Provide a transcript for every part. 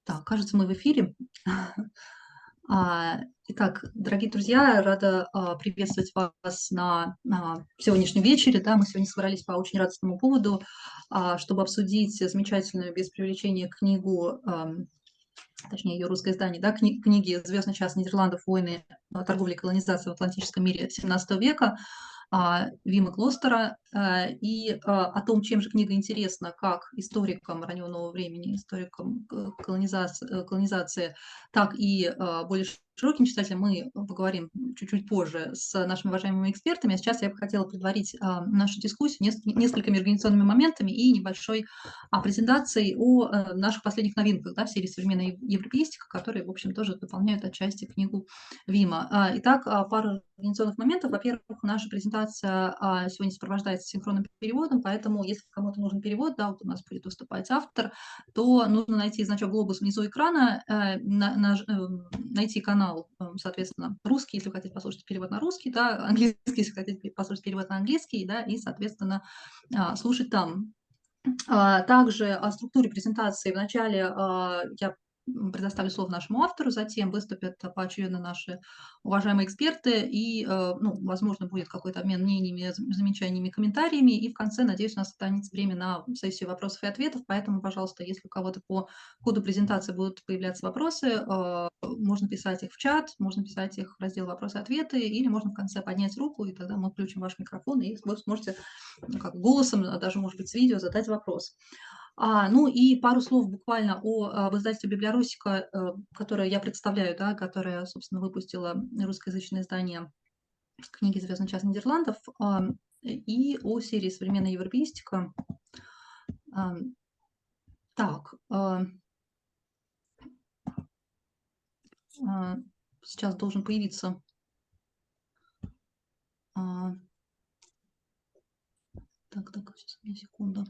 Так, кажется, мы в эфире. Итак, дорогие друзья, рада приветствовать вас на сегодняшнем вечере. Да, мы сегодня собрались по очень радостному поводу, чтобы обсудить замечательную, без преувеличения, книгу, точнее, ее русское издание, да, книги «Звездный час Нидерландов. Войны, торговля и колонизация в Атлантическом мире XVII века» Вима Клостера, и о том, чем же книга интересна как историкам раннего нового времени, историкам колонизации, так и более широким читателям мы поговорим чуть-чуть позже с нашими уважаемыми экспертами. А сейчас я бы хотела предварить нашу дискуссию несколькими организационными моментами и небольшой презентацией о наших последних новинках, да, в серии «Современная европеистика», которые, в общем, тоже дополняют отчасти книгу Вима. Итак, пару организационных моментов. Во-первых, наша презентация сегодня сопровождается синхронным переводом, поэтому если кому-то нужен перевод, да, вот у нас будет выступать автор, то нужно найти значок «Глобус» внизу экрана, найти канал, соответственно, русский, если вы хотите послушать перевод на русский, да, английский, если хотите послушать перевод на английский, да, и, соответственно, слушать там. Также о структуре презентации. Вначале я предоставлю слово нашему автору, затем выступят поочередно наши уважаемые эксперты, и, возможно, будет какой-то обмен мнениями, замечаниями, комментариями, и в конце, надеюсь, у нас останется время на сессию вопросов и ответов, поэтому, пожалуйста, если у кого-то по ходу презентации будут появляться вопросы, можно писать их в чат, можно писать их в раздел «Вопросы и ответы», или можно в конце поднять руку, и тогда мы включим ваш микрофон, и вы сможете как голосом, даже, может быть, с видео задать вопрос. Ну и пару слов буквально об издательстве «Библиорусика», которое я представляю, да, которое, собственно, выпустило русскоязычное издание книги «Звездный час Нидерландов», и о серии «Современная европеистика». Так, сейчас должен появиться так, сейчас, одну секунду.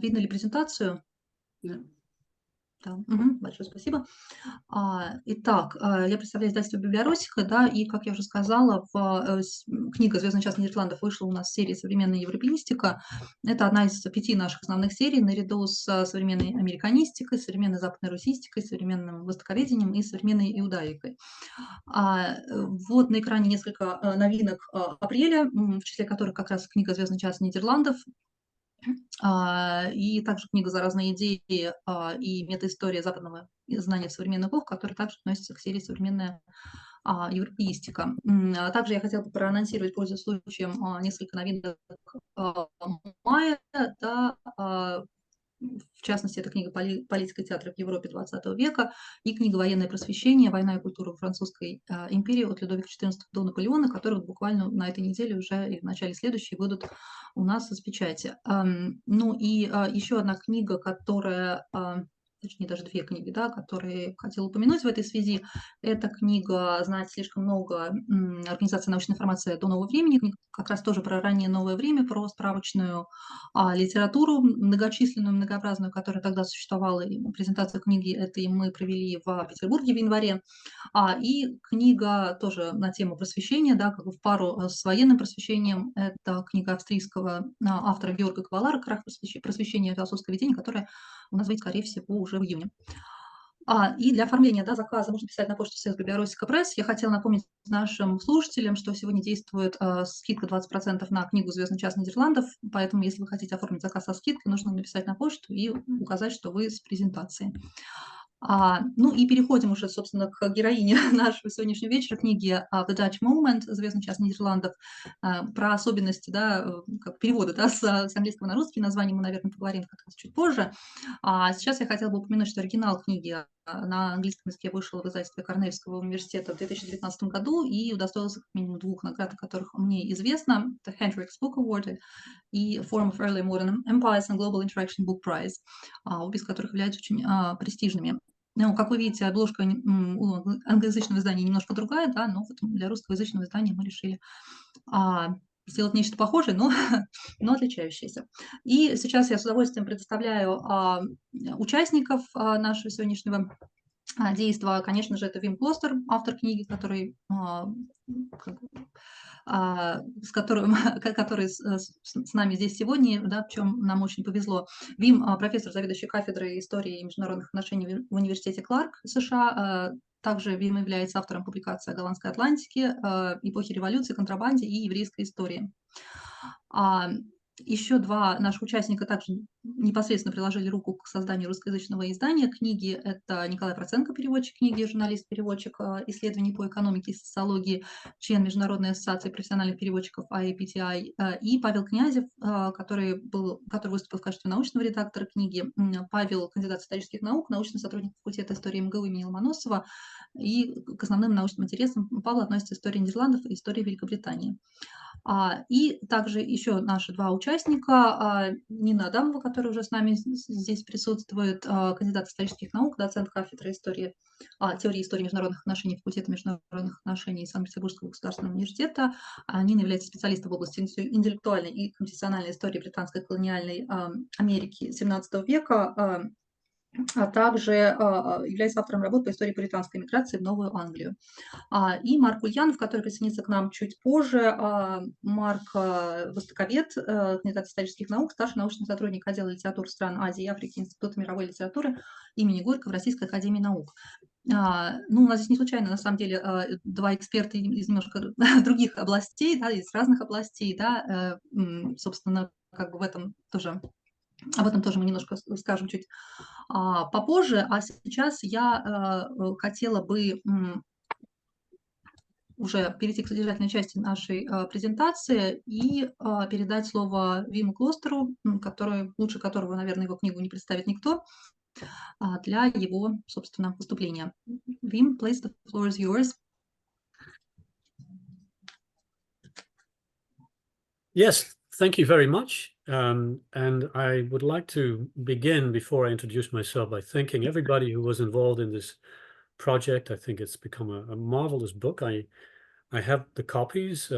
Видно ли презентацию? Да. Да. Большое спасибо. Итак, я представляю издательство «Библиорусика», да, и, как я уже сказала, книга «Звездный час Нидерландов» вышла у нас в серии «Современная европеистика». Это одна из 5 наших основных серий, наряду с современной американистикой, современной западной русистикой, современным востоковедением и современной иудаикой. Вот на экране несколько новинок апреля, в числе которых как раз книга «Звездный час Нидерландов», и также книга «Заразные идеи» и метаистория западного знания в современной эпохе, которые также относятся к серии «Современная европеистика». Также я хотела бы проанонсировать, пользуясь случаем, несколько новинок мая, да, в частности, это книга «Политика и театра в Европе XX века» и книга «Военное просвещение. Война и культура в Французской империи от Людовика XIV до Наполеона», которые буквально на этой неделе уже и в начале следующей выйдут у нас из печати. Ну и еще одна книга, которая, точнее даже 2 книги, да, которые хотела упомянуть в этой связи. Это книга «Знать слишком много. Организация научной информации до нового времени», как раз тоже про раннее новое время, про справочную литературу многочисленную, многообразную, которая тогда существовала. И презентацию книги этой мы провели в Петербурге в январе. И книга тоже на тему просвещения, да, как бы в пару с военным просвещением. Это книга австрийского автора Георга Кавалара «Крах просвещения философского видения», которая у нас выйдет, скорее всего, уже в июне. И для оформления, да, заказа можно писать на почту «Северные Нидерланды». Я хотела напомнить нашим слушателям, что сегодня действует скидка 20% на книгу «Звездный час Нидерландов», поэтому если вы хотите оформить заказ со скидкой, нужно написать на почту и указать, что вы с презентацией. Ну и переходим уже, собственно, к героине нашего сегодняшнего вечера, книги «The Dutch Moment», «Звездный час Нидерландов», про особенности, да, как перевода, да, с английского на русский. Название мы, наверное, поговорим как раз чуть позже. Сейчас я хотела бы упомянуть, что оригинал книги на английском языке вышел в издательстве Корнельского университета в 2019 году и удостоился как минимум 2 наград, о которых мне известно. Это Hendricks Book Award и Forum of Early Modern Empires and Global Interaction Book Prize, обе из которых являются очень престижными. Ну, как вы видите, обложка у англоязычного издания немножко другая, да, но вот для русскоязычного издания мы решили сделать нечто похожее, но отличающееся. И сейчас я с удовольствием предоставляю участников нашего сегодняшнего действия. Конечно же, это Вим Клостер, автор книги, который который с нами здесь сегодня, да, в чем нам очень повезло. Вим, профессор, заведующий кафедрой истории и международных отношений в Университете Кларк, США. Также Вим является автором публикации о Голландской Атлантике, эпохе революции, контрабанде и еврейской истории. Еще два наших участника также непосредственно приложили руку к созданию русскоязычного издания «Книги». Это Николай Проценко, переводчик книги, журналист-переводчик исследований по экономике и социологии, член Международной ассоциации профессиональных переводчиков IAPTI, и Павел Князев, который выступил в качестве научного редактора книги. Павел – кандидат исторических наук, научный сотрудник факультета истории МГУ имени Ломоносова. И к основным научным интересам Павла относится история Нидерландов и история Великобритании. И также еще наши два участника, Нина Адамова, которая уже с нами здесь присутствует, кандидат исторических наук, доцент кафедры теории истории международных отношений факультета международных отношений Санкт-Петербургского государственного университета. Нина является специалистом в области интеллектуальной и конфессиональной истории британской колониальной Америки XVII века, а также является автором работ по истории британской миграции в Новую Англию. И Марк Ульянов, который присоединится к нам чуть позже. Марк – востоковед, кандидат исторических наук, старший научный сотрудник отдела литературы стран Азии и Африки Института мировой литературы имени Горького в Российской академии наук. У нас здесь не случайно, на самом деле, два эксперта из немножко других областей, да, из разных областей, да, собственно, как бы об этом тоже мы немножко скажем чуть попозже. А сейчас я хотела бы уже перейти к содержательной части нашей презентации и передать слово Виму Клостеру, лучше которого, наверное, его книгу не представит никто, для его, собственно, выступления. Вим, please, the floor is yours. Yes, thank you very much. And I would like to begin, before I introduce myself, by thanking everybody who was involved in this project. I think it's become a marvelous book. I have the copies.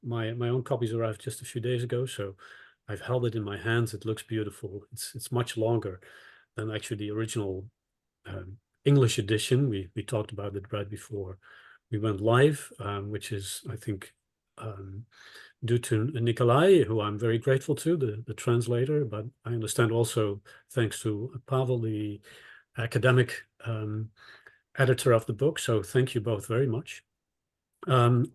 My own copies arrived just a few days ago, so I've held it in my hands. It looks beautiful. It's much longer than actually the original English edition. We talked about it right before we went live, which is, I think, due to Nikolai, who I'm very grateful to, the translator, but I understand also thanks to Pavel, the academic editor of the book. So thank you both very much. I'm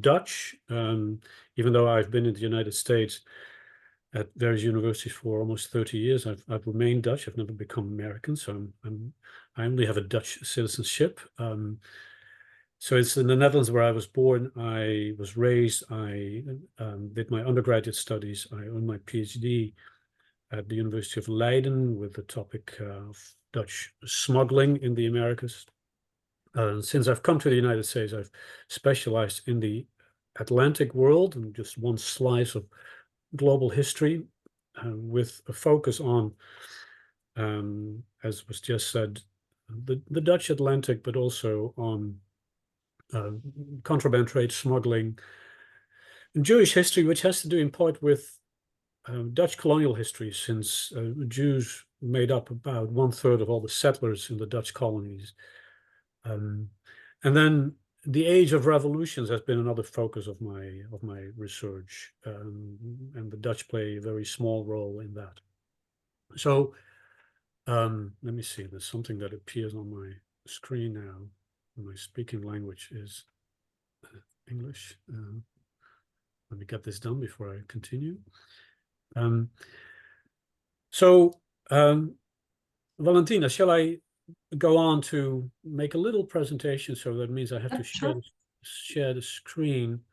Dutch, even though I've been in the United States at various universities for almost 30 years. I've remained Dutch. I've never become American, so I only have a Dutch citizenship. So it's in the Netherlands where I was born. I was raised. I did my undergraduate studies. I earned my PhD at the University of Leiden with the topic of Dutch smuggling in the Americas. Since I've come to the United States, I've specialized in the Atlantic world and just one slice of global history with a focus on, as was just said, the Dutch Atlantic, but also on contraband trade, smuggling, and Jewish history, which has to do in part with Dutch colonial history, since Jews made up about 1/3 of all the settlers in the Dutch colonies. And then the age of revolutions has been another focus of my research, and the Dutch play a very small role in that. So let me see, there's something that appears on my screen now. My speaking language is English. Let me get this done before I continue. Valentina, shall I go on to make a little presentation? So that means I have to share the screen.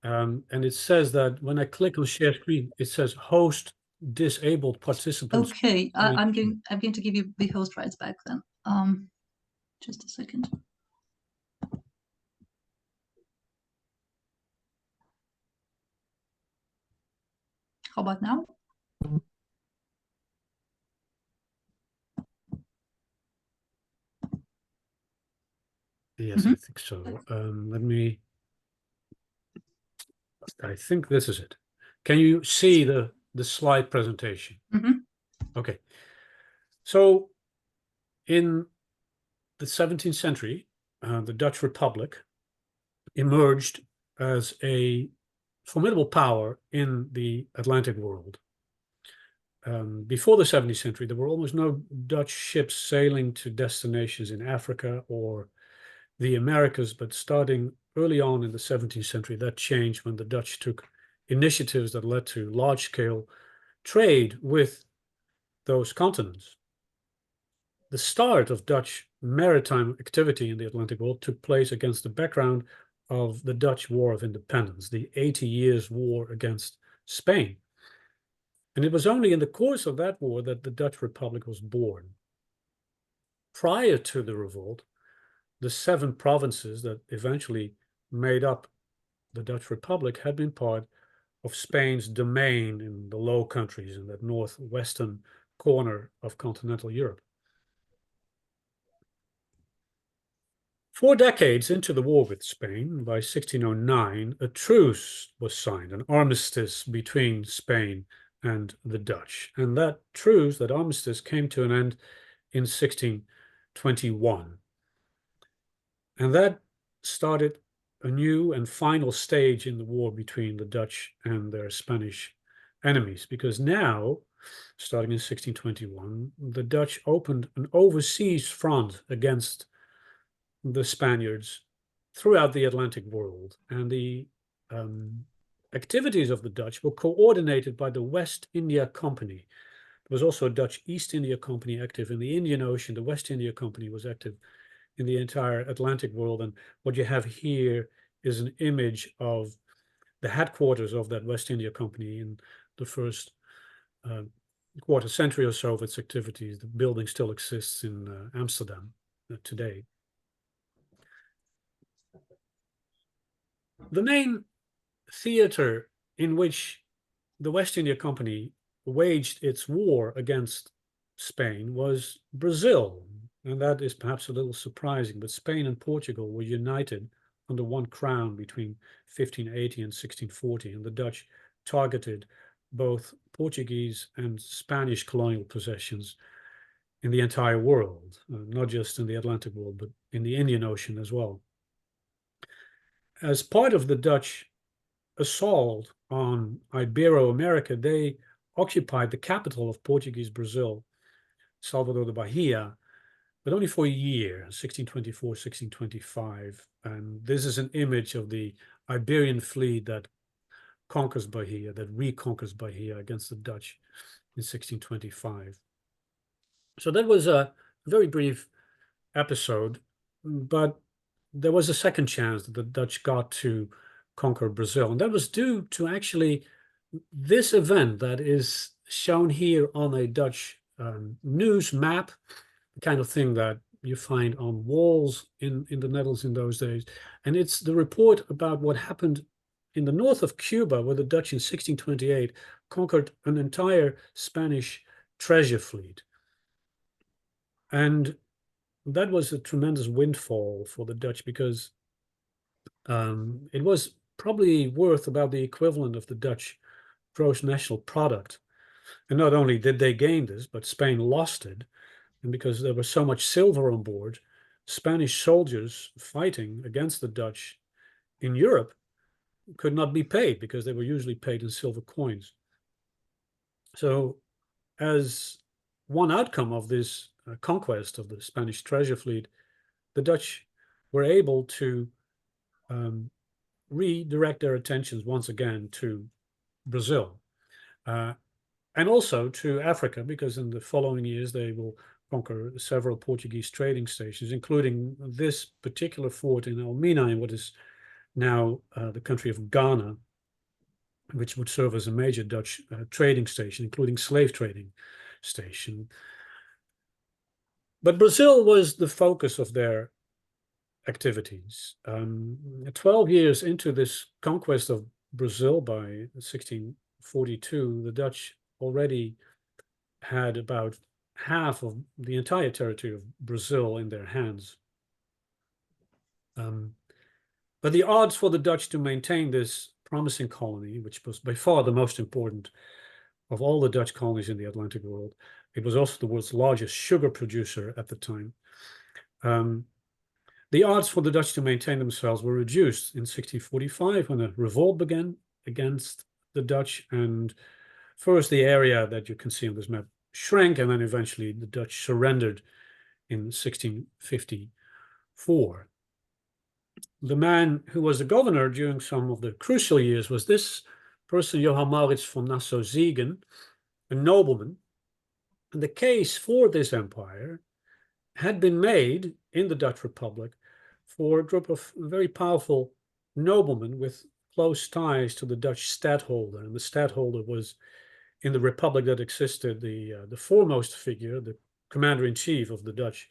And it says that when I click on share screen, it says host disabled participants. Okay, I'm going to give you the host rights back then. Just a second. How about now? Yes, I think so. I think this is it. Can you see the slide presentation? Okay. So in the 17th century, the Dutch Republic emerged as a formidable power in the Atlantic world. Before the 17th century, there were almost no Dutch ships sailing to destinations in Africa or the Americas, but starting early on in the 17th century, that changed when the Dutch took initiatives that led to large-scale trade with those continents. The start of Dutch maritime activity in the Atlantic world took place against the background of the Dutch War of Independence, the 80 Years' War against Spain. And it was only in the course of that war that the Dutch Republic was born. Prior to the revolt, the 7 provinces that eventually made up the Dutch Republic had been part of Spain's domain in the Low Countries, in that northwestern corner of continental Europe. 4 decades into the war with Spain, by 1609, a truce was signed, an armistice between Spain and the Dutch. And that truce, that armistice, came to an end in 1621. And that started a new and final stage in the war between the Dutch and their Spanish enemies, because now, starting in 1621, the Dutch opened an overseas front against the Spaniards throughout the Atlantic world. And the activities of the Dutch were coordinated by the West India Company. There was also a Dutch East India Company active in the Indian Ocean. The West India Company was active in the entire Atlantic world. And what you have here is an image of the headquarters of that West India Company in the first quarter century or so of its activities. The building still exists in Amsterdam today. The main theater in which the West India Company waged its war against Spain was Brazil. And that is perhaps a little surprising, but Spain and Portugal were united under one crown between 1580 and 1640, and the Dutch targeted both Portuguese and Spanish colonial possessions in the entire world, not just in the Atlantic world, but in the Indian Ocean as well. As part of the Dutch assault on Ibero-America, they occupied the capital of Portuguese Brazil, Salvador de Bahia, but only for a year, 1624, 1625. And this is an image of the Iberian fleet that conquers Bahia, that reconquers Bahia against the Dutch in 1625. So that was a very brief episode, but there was a second chance that the Dutch got to conquer Brazil. And that was due to actually this event that is shown here on a Dutch news map, the kind of thing that you find on walls in the Netherlands in those days. And it's the report about what happened in the north of Cuba, where the Dutch in 1628 conquered an entire Spanish treasure fleet. And that was a tremendous windfall for the Dutch, because it was probably worth about the equivalent of the Dutch gross national product. And not only did they gain this, but Spain lost it. And because there was so much silver on board, Spanish soldiers fighting against the Dutch in Europe could not be paid, because they were usually paid in silver coins. So as one outcome of this conquest of the Spanish treasure fleet, the Dutch were able to redirect their attentions once again to Brazil and also to Africa, because in the following years they will conquer several Portuguese trading stations, including this particular fort in Elmina, in what is now the country of Ghana, which would serve as a major Dutch trading station, including slave trading station. But Brazil was the focus of their activities. 12 years into this conquest of Brazil by 1642, the Dutch already had about half of the entire territory of Brazil in their hands. But the odds for the Dutch to maintain this promising colony, which was by far the most important of all the Dutch colonies in the Atlantic world, it was also the world's largest sugar producer at the time, the odds for the Dutch to maintain themselves were reduced in 1645 when a revolt began against the Dutch, and first the area that you can see on this map shrank, and then eventually the Dutch surrendered in 1654. The man who was the governor during some of the crucial years was this person, Johan Maurits von Nassau-Siegen, a nobleman. And the case for this empire had been made in the Dutch Republic for a group of very powerful noblemen with close ties to the Dutch stadtholder. And the stadtholder was, in the republic that existed, the foremost figure, the commander-in-chief of the Dutch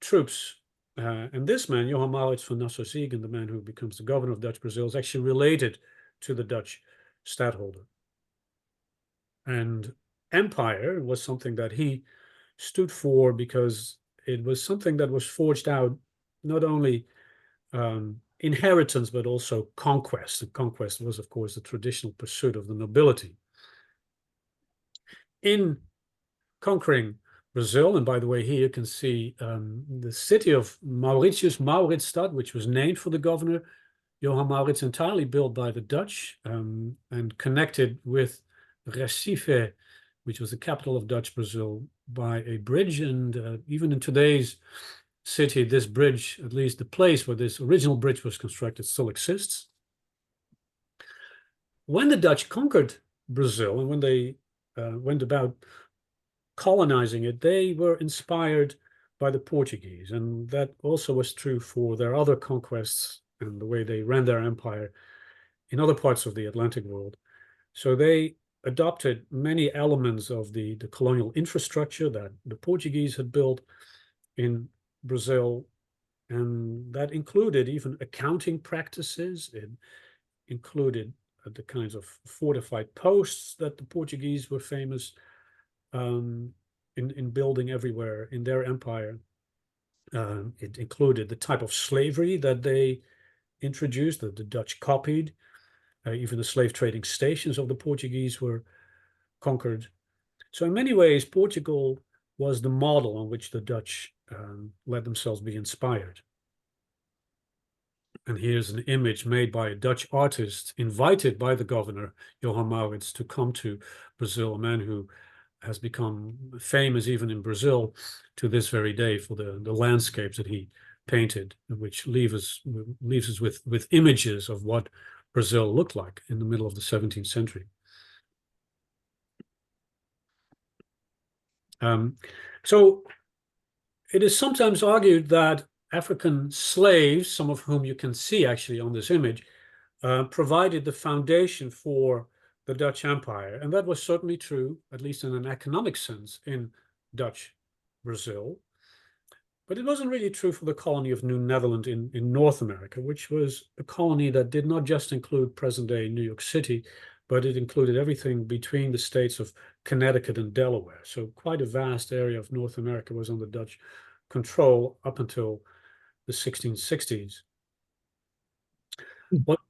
troops. And this man, Johan Maurits von Nassau-Siegen, the man who becomes the governor of Dutch Brazil, is actually related to the Dutch stadtholder. And empire was something that he stood for because it was something that was forged out not only inheritance, but also conquest. And conquest was, of course, the traditional pursuit of the nobility. In conquering Brazil, and by the way, here you can see the city of Mauritsstad, which was named for the governor, Johan Maurits, entirely built by the Dutch and connected with Recife, which was the capital of Dutch Brazil, by a bridge. And even in today's city, this bridge, at least the place where this original bridge was constructed, still exists. When the Dutch conquered Brazil and when they went about colonizing it, they were inspired by the Portuguese. And that also was true for their other conquests and the way they ran their empire in other parts of the Atlantic world. So they adopted many elements of the colonial infrastructure that the Portuguese had built in Brazil, and that included even accounting practices. It included the kinds of fortified posts that the Portuguese were famous in building everywhere in their empire. It included the type of slavery that they introduced, that the Dutch copied. Even the slave trading stations of the Portuguese were conquered. So in many ways, Portugal was the model on which the Dutch let themselves be inspired. And here's an image made by a Dutch artist invited by the governor, Johan Maurits, to come to Brazil, a man who has become famous even in Brazil to this very day for the landscapes that he painted, which leaves us with images of what Brazil looked like in the middle of the 17th century. So it is sometimes argued that African slaves, some of whom you can see actually on this image, provided the foundation for the Dutch Empire. And that was certainly true, at least in an economic sense, in Dutch Brazil. But it wasn't really true for the colony of New Netherland in North America, which was a colony that did not just include present-day New York City, but it included everything between the states of Connecticut and Delaware. So quite a vast area of North America was under Dutch control up until the 1660s. What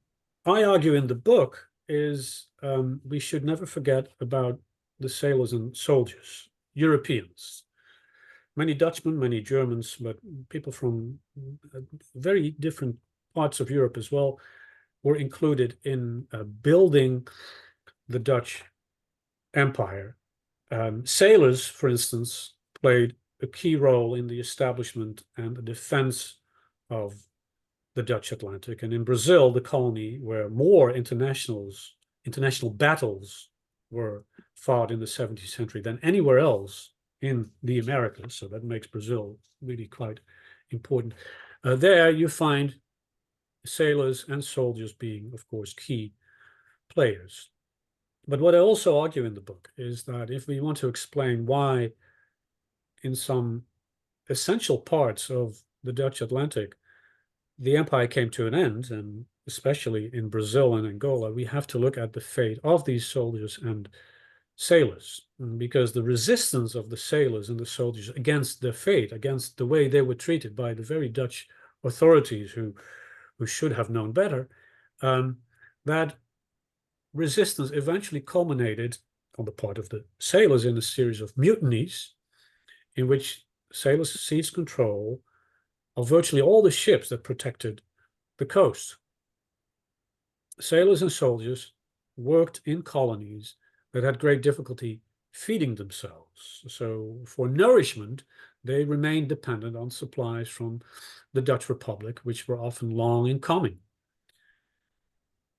I argue in the book is we should never forget about the sailors and soldiers, Europeans. Many Dutchmen, many Germans, but people from very different parts of Europe as well were included in building the Dutch Empire. Sailors, for instance, played a key role in the establishment and the defense of the Dutch Atlantic. And in Brazil, the colony where more international battles were fought in the 17th century than anywhere else in the Americas. So that makes Brazil really quite important. There you find sailors and soldiers being, of course, key players. But what I also argue in the book is that if we want to explain why in some essential parts of the Dutch Atlantic, the empire came to an end, and especially in Brazil and Angola, we have to look at the fate of these soldiers and sailors, because the resistance of the sailors and the soldiers against their fate, against the way they were treated by the very Dutch authorities who should have known better, that resistance eventually culminated on the part of the sailors in a series of mutinies in which sailors seized control of virtually all the ships that protected the coast. Sailors and soldiers worked in colonies that had great difficulty feeding themselves. So for nourishment, they remained dependent on supplies from the Dutch Republic, which were often long in coming.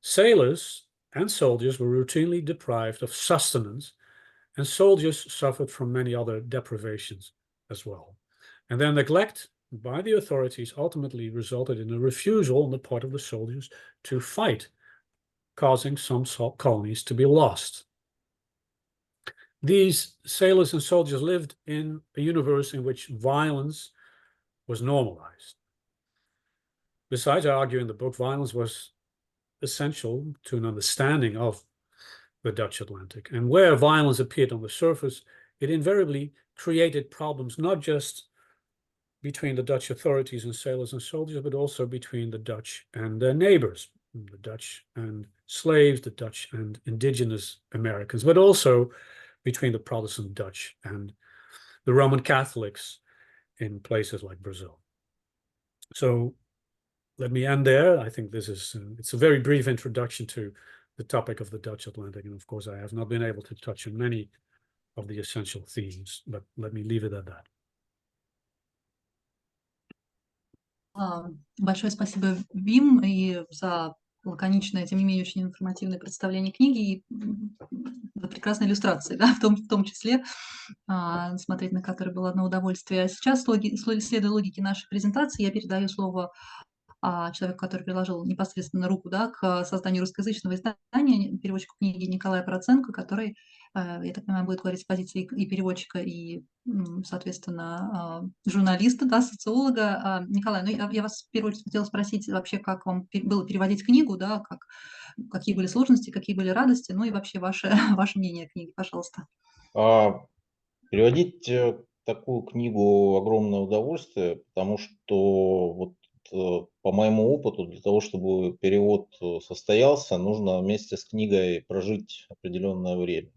Sailors and soldiers were routinely deprived of sustenance, and soldiers suffered from many other deprivations as well. And their neglect by the authorities ultimately resulted in a refusal on the part of the soldiers to fight, causing some colonies to be lost. These sailors and soldiers lived in a universe in which violence was normalized. Besides, I argue in the book, violence was essential to an understanding of the Dutch Atlantic. And where violence appeared on the surface, it invariably created problems, not just between the Dutch authorities and sailors and soldiers, but also between the Dutch and their neighbors, the Dutch and slaves, the Dutch and indigenous Americans, but also between the Protestant Dutch and the Roman Catholics in places like Brazil. So let me end there. I think this is, it's a very brief introduction to the topic of the Dutch Atlantic. And of course, I have not been able to touch on many of the essential themes, but let me leave it at that. Большое спасибо, Вим, и за лаконичное, тем не менее, очень информативное представление книги и прекрасной иллюстрации, да, в том числе, смотреть на которые было одно удовольствие. А сейчас, следуя логике нашей презентации, я передаю слово человеку, который приложил непосредственно руку, да, к созданию русскоязычного издания, переводчику книги Николая Проценко, который, я так понимаю, будет говорить с позиции и переводчика, и, соответственно, журналиста, да, социолога. Николай, ну, я вас в первую очередь хотела спросить вообще, как вам было переводить книгу, да, какие были сложности, какие были радости, ну и вообще ваше мнение о книге, пожалуйста. Переводить такую книгу огромное удовольствие, потому что вот по моему опыту, для того, чтобы перевод состоялся, нужно вместе с книгой прожить определенное время.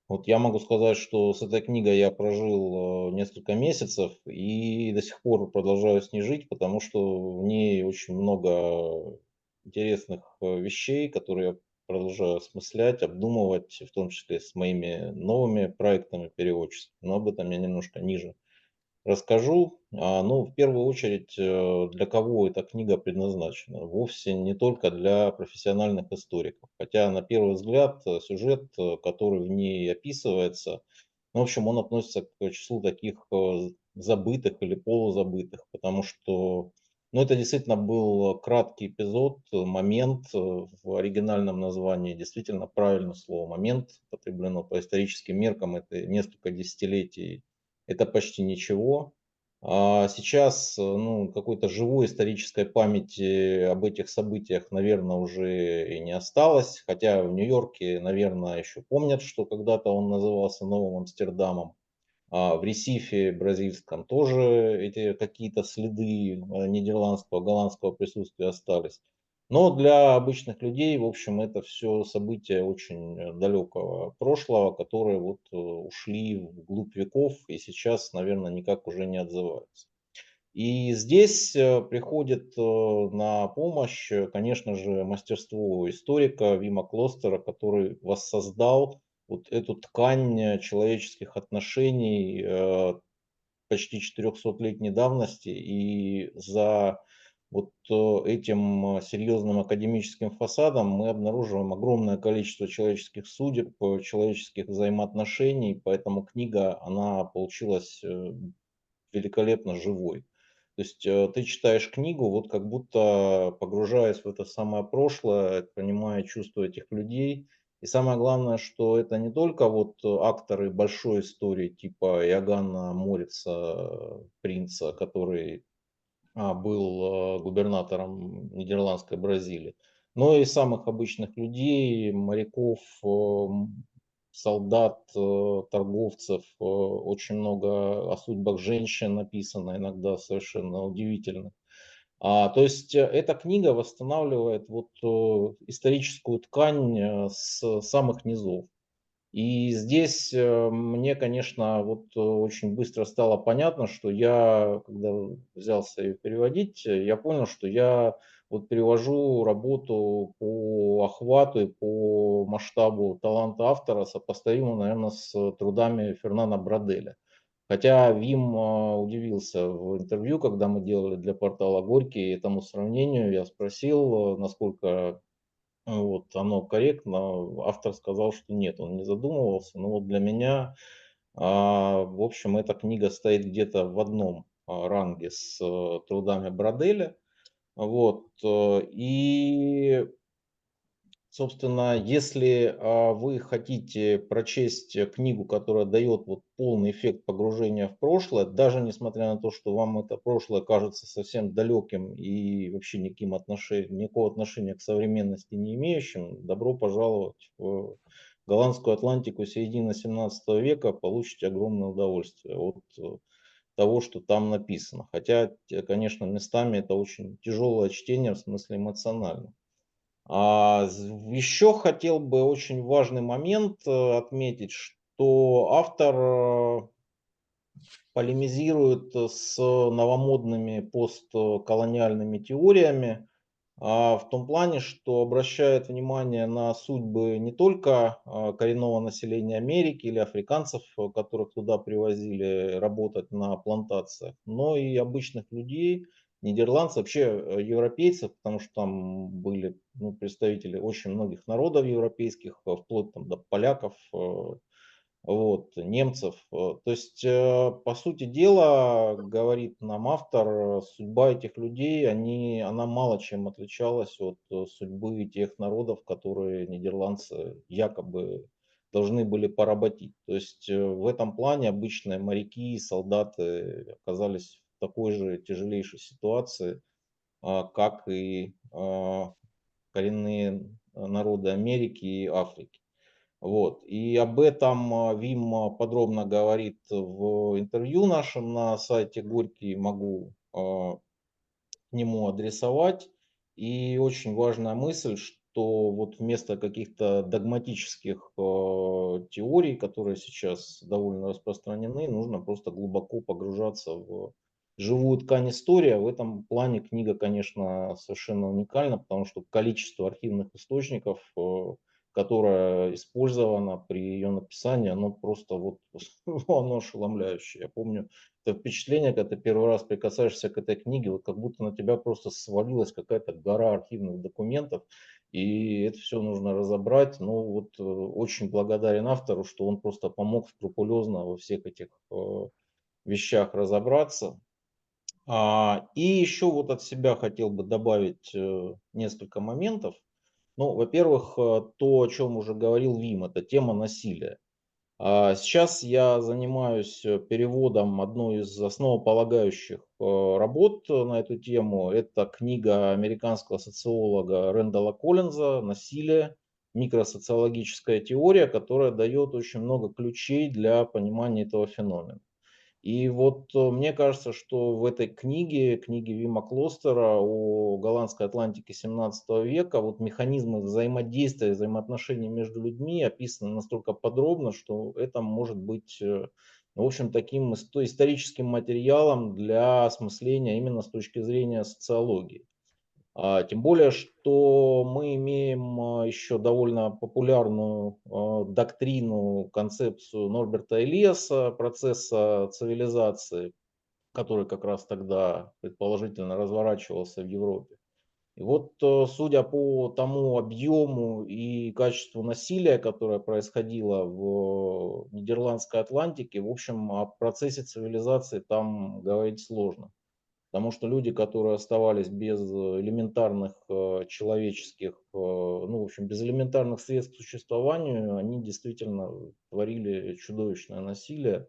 Вот я могу сказать, что с этой книгой я прожил несколько месяцев и до сих пор продолжаю с ней жить, потому что в ней очень много интересных вещей, которые я продолжаю осмыслять, обдумывать, в том числе с моими новыми проектами переводческими, но об этом я немножко ниже расскажу. Ну, в первую очередь, для кого эта книга предназначена? Вовсе не только для профессиональных историков. Хотя, на первый взгляд, сюжет, который в ней описывается, ну, в общем, он относится к числу таких забытых или полузабытых, потому что, ну, это действительно был краткий эпизод, момент, в оригинальном названии действительно правильное слово «момент» употреблено по историческим меркам, это несколько десятилетий. Это почти ничего. А сейчас, ну, какой-то живой исторической памяти об этих событиях, наверное, уже и не осталось. Хотя в Нью-Йорке, наверное, еще помнят, что когда-то он назывался Новым Амстердамом. А в Ресифе бразильском тоже эти какие-то следы нидерландского, голландского присутствия остались. Но для обычных людей, в общем, это все события очень далекого прошлого, которые вот ушли вглубь веков и сейчас, наверное, никак уже не отзываются. И здесь приходит на помощь, конечно же, мастерство историка Вима Клостера, который воссоздал вот эту ткань человеческих отношений почти 400-летней давности, и за вот этим серьезным академическим фасадом мы обнаруживаем огромное количество человеческих судеб, человеческих взаимоотношений, поэтому книга, она получилась великолепно живой. То есть ты читаешь книгу, вот как будто погружаясь в это самое прошлое, понимая чувства этих людей. И самое главное, что это не только вот акторы большой истории, типа Иоганна Морица, принца, который был губернатором Нидерландской Бразилии, но и самых обычных людей, моряков, солдат, торговцев, очень много о судьбах женщин написано, иногда совершенно удивительно. То есть эта книга восстанавливает вот историческую ткань с самых низов. И здесь мне, конечно, вот очень быстро стало понятно, что я, когда взялся ее переводить, я понял, что я вот перевожу работу по охвату и по масштабу таланта автора, сопоставимо, наверное, с трудами Фернана Броделя. Хотя Вим удивился в интервью, когда мы делали для портала Горький этому сравнению. Я спросил, насколько вот, оно корректно. Автор сказал, что нет, он не задумывался. Но вот для меня, в общем, эта книга стоит где-то в одном ранге с трудами Броделя. Вот, и собственно, если вы хотите прочесть книгу, которая дает вот полный эффект погружения в прошлое, даже несмотря на то, что вам это прошлое кажется совсем далеким и вообще никакого отношения к современности не имеющим, добро пожаловать в голландскую Атлантику середины 17 века, получите огромное удовольствие от того, что там написано. Хотя, конечно, местами это очень тяжелое чтение в смысле эмоционально. Еще хотел бы очень важный момент отметить, что автор полемизирует с новомодными постколониальными теориями, в том плане, что обращает внимание на судьбы не только коренного населения Америки или африканцев, которых туда привозили работать на плантациях, но и обычных людей, нидерландцев, вообще европейцев, потому что там были представители очень многих народов европейских, вплоть там, до поляков, вот, немцев. То есть, по сути дела, говорит нам автор, судьба этих людей, она мало чем отличалась от судьбы тех народов, которые нидерландцы якобы должны были поработить. То есть, в этом плане обычные моряки и солдаты оказались в такой же тяжелейшей ситуации, как и коренные народы Америки и Африки. Вот. И об этом Вим подробно говорит в интервью нашем на сайте Горький, могу к нему адресовать. И очень важная мысль, что вот вместо каких-то догматических теорий, которые сейчас довольно распространены, нужно просто глубоко погружаться в живую ткань истории. В этом плане книга, конечно, совершенно уникальна, потому что количество архивных источников, которое использовано при ее написании, оно просто вот оно ошеломляющее. Я помню, это впечатление, когда ты первый раз прикасаешься к этой книге, вот как будто на тебя просто свалилась какая-то гора архивных документов, и это все нужно разобрать. Ну вот очень благодарен автору, что он просто помог скрупулезно во всех этих вещах разобраться. И еще вот от себя хотел бы добавить несколько моментов. Ну, во-первых, то, о чем уже говорил Вим, это тема насилия. Сейчас я занимаюсь переводом одной из основополагающих работ на эту тему. Это книга американского социолога Рэндала Коллинза «Насилие. Микросоциологическая теория», которая дает очень много ключей для понимания этого феномена. И вот мне кажется, что в этой книге Вима Клостера о голландской Атлантике 17 века, вот механизмы взаимодействия, взаимоотношений между людьми описаны настолько подробно, что это может быть, в общем, таким историческим материалом для осмысления именно с точки зрения социологии. Тем более, что мы имеем еще довольно популярную доктрину, концепцию Норберта Элиаса, процесса цивилизации, который как раз тогда предположительно разворачивался в Европе. И вот, судя по тому объему и качеству насилия, которое происходило в Нидерландской Атлантике, в общем, о процессе цивилизации там говорить сложно. Потому что люди, которые оставались без элементарных человеческих, ну, в общем, без элементарных средств к существованию, они действительно творили чудовищное насилие.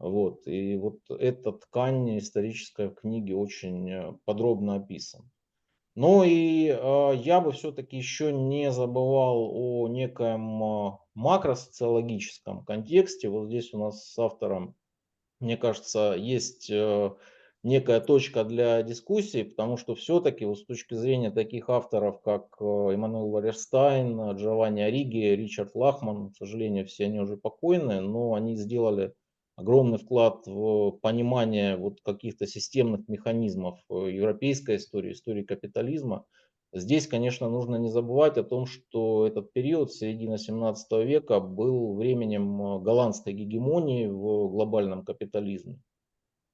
Вот. И вот эта ткань историческая в книге очень подробно описана. Но и я бы все-таки еще не забывал о некоем макросоциологическом контексте. Вот здесь у нас с автором, мне кажется, есть некая точка для дискуссии, потому что все-таки вот с точки зрения таких авторов, как Эммануэл Валерстайн, Джованни Ориги, Ричард Лахман, к сожалению, все они уже покойные, но они сделали огромный вклад в понимание вот каких-то системных механизмов европейской истории, истории капитализма. Здесь, конечно, нужно не забывать о том, что этот период, середина 17 века, был временем голландской гегемонии в глобальном капитализме.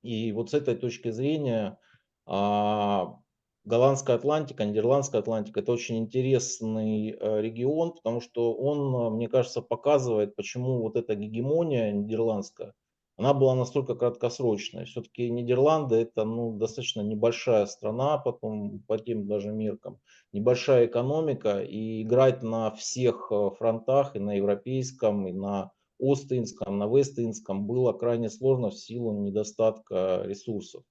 И вот с этой точки зрения голландская Атлантика, нидерландская Атлантика — это очень интересный регион, потому что он, мне кажется, показывает, почему вот эта гегемония нидерландская, она была настолько краткосрочной. Все-таки Нидерланды — это достаточно небольшая страна, потом по тем даже меркам, небольшая экономика, и играть на всех фронтах, и на европейском, и на Ост-Индском, на Вест-Индском было крайне сложно в силу недостатка ресурсов.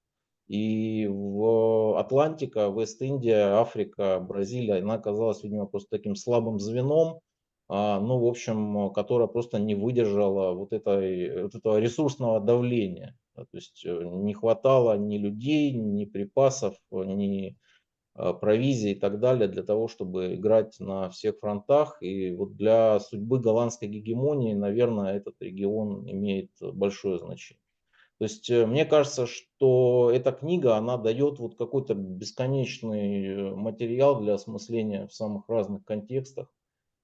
И в Атлантика, Вест-Индия, Африка, Бразилия, она оказалась, видимо, просто таким слабым звеном, в общем, которая просто не выдержала вот этого ресурсного давления. То есть не хватало ни людей, ни припасов, ни провизии и так далее, для того, чтобы играть на всех фронтах. И вот для судьбы голландской гегемонии, наверное, этот регион имеет большое значение. То есть мне кажется, что эта книга, она дает вот какой-то бесконечный материал для осмысления в самых разных контекстах,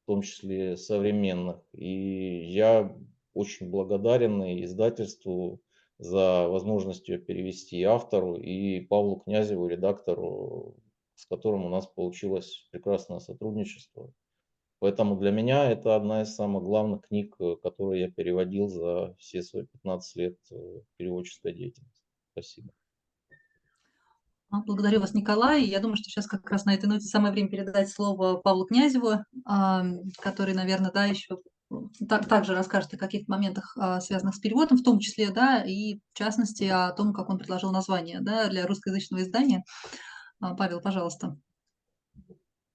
в том числе современных. И я очень благодарен и издательству за возможность ее перевести, и автору, и Павлу Князеву, редактору, с которым у нас получилось прекрасное сотрудничество. Поэтому для меня это одна из самых главных книг, которые я переводил за все свои 15 лет переводческой деятельности. Спасибо. Благодарю вас, Николай. Я думаю, что сейчас как раз на этой ноте самое время передать слово Павлу Князеву, который, наверное, да, еще также расскажет о каких-то моментах, связанных с переводом, в том числе, да, и в частности о том, как он предложил название, да, для русскоязычного издания. Павел, пожалуйста.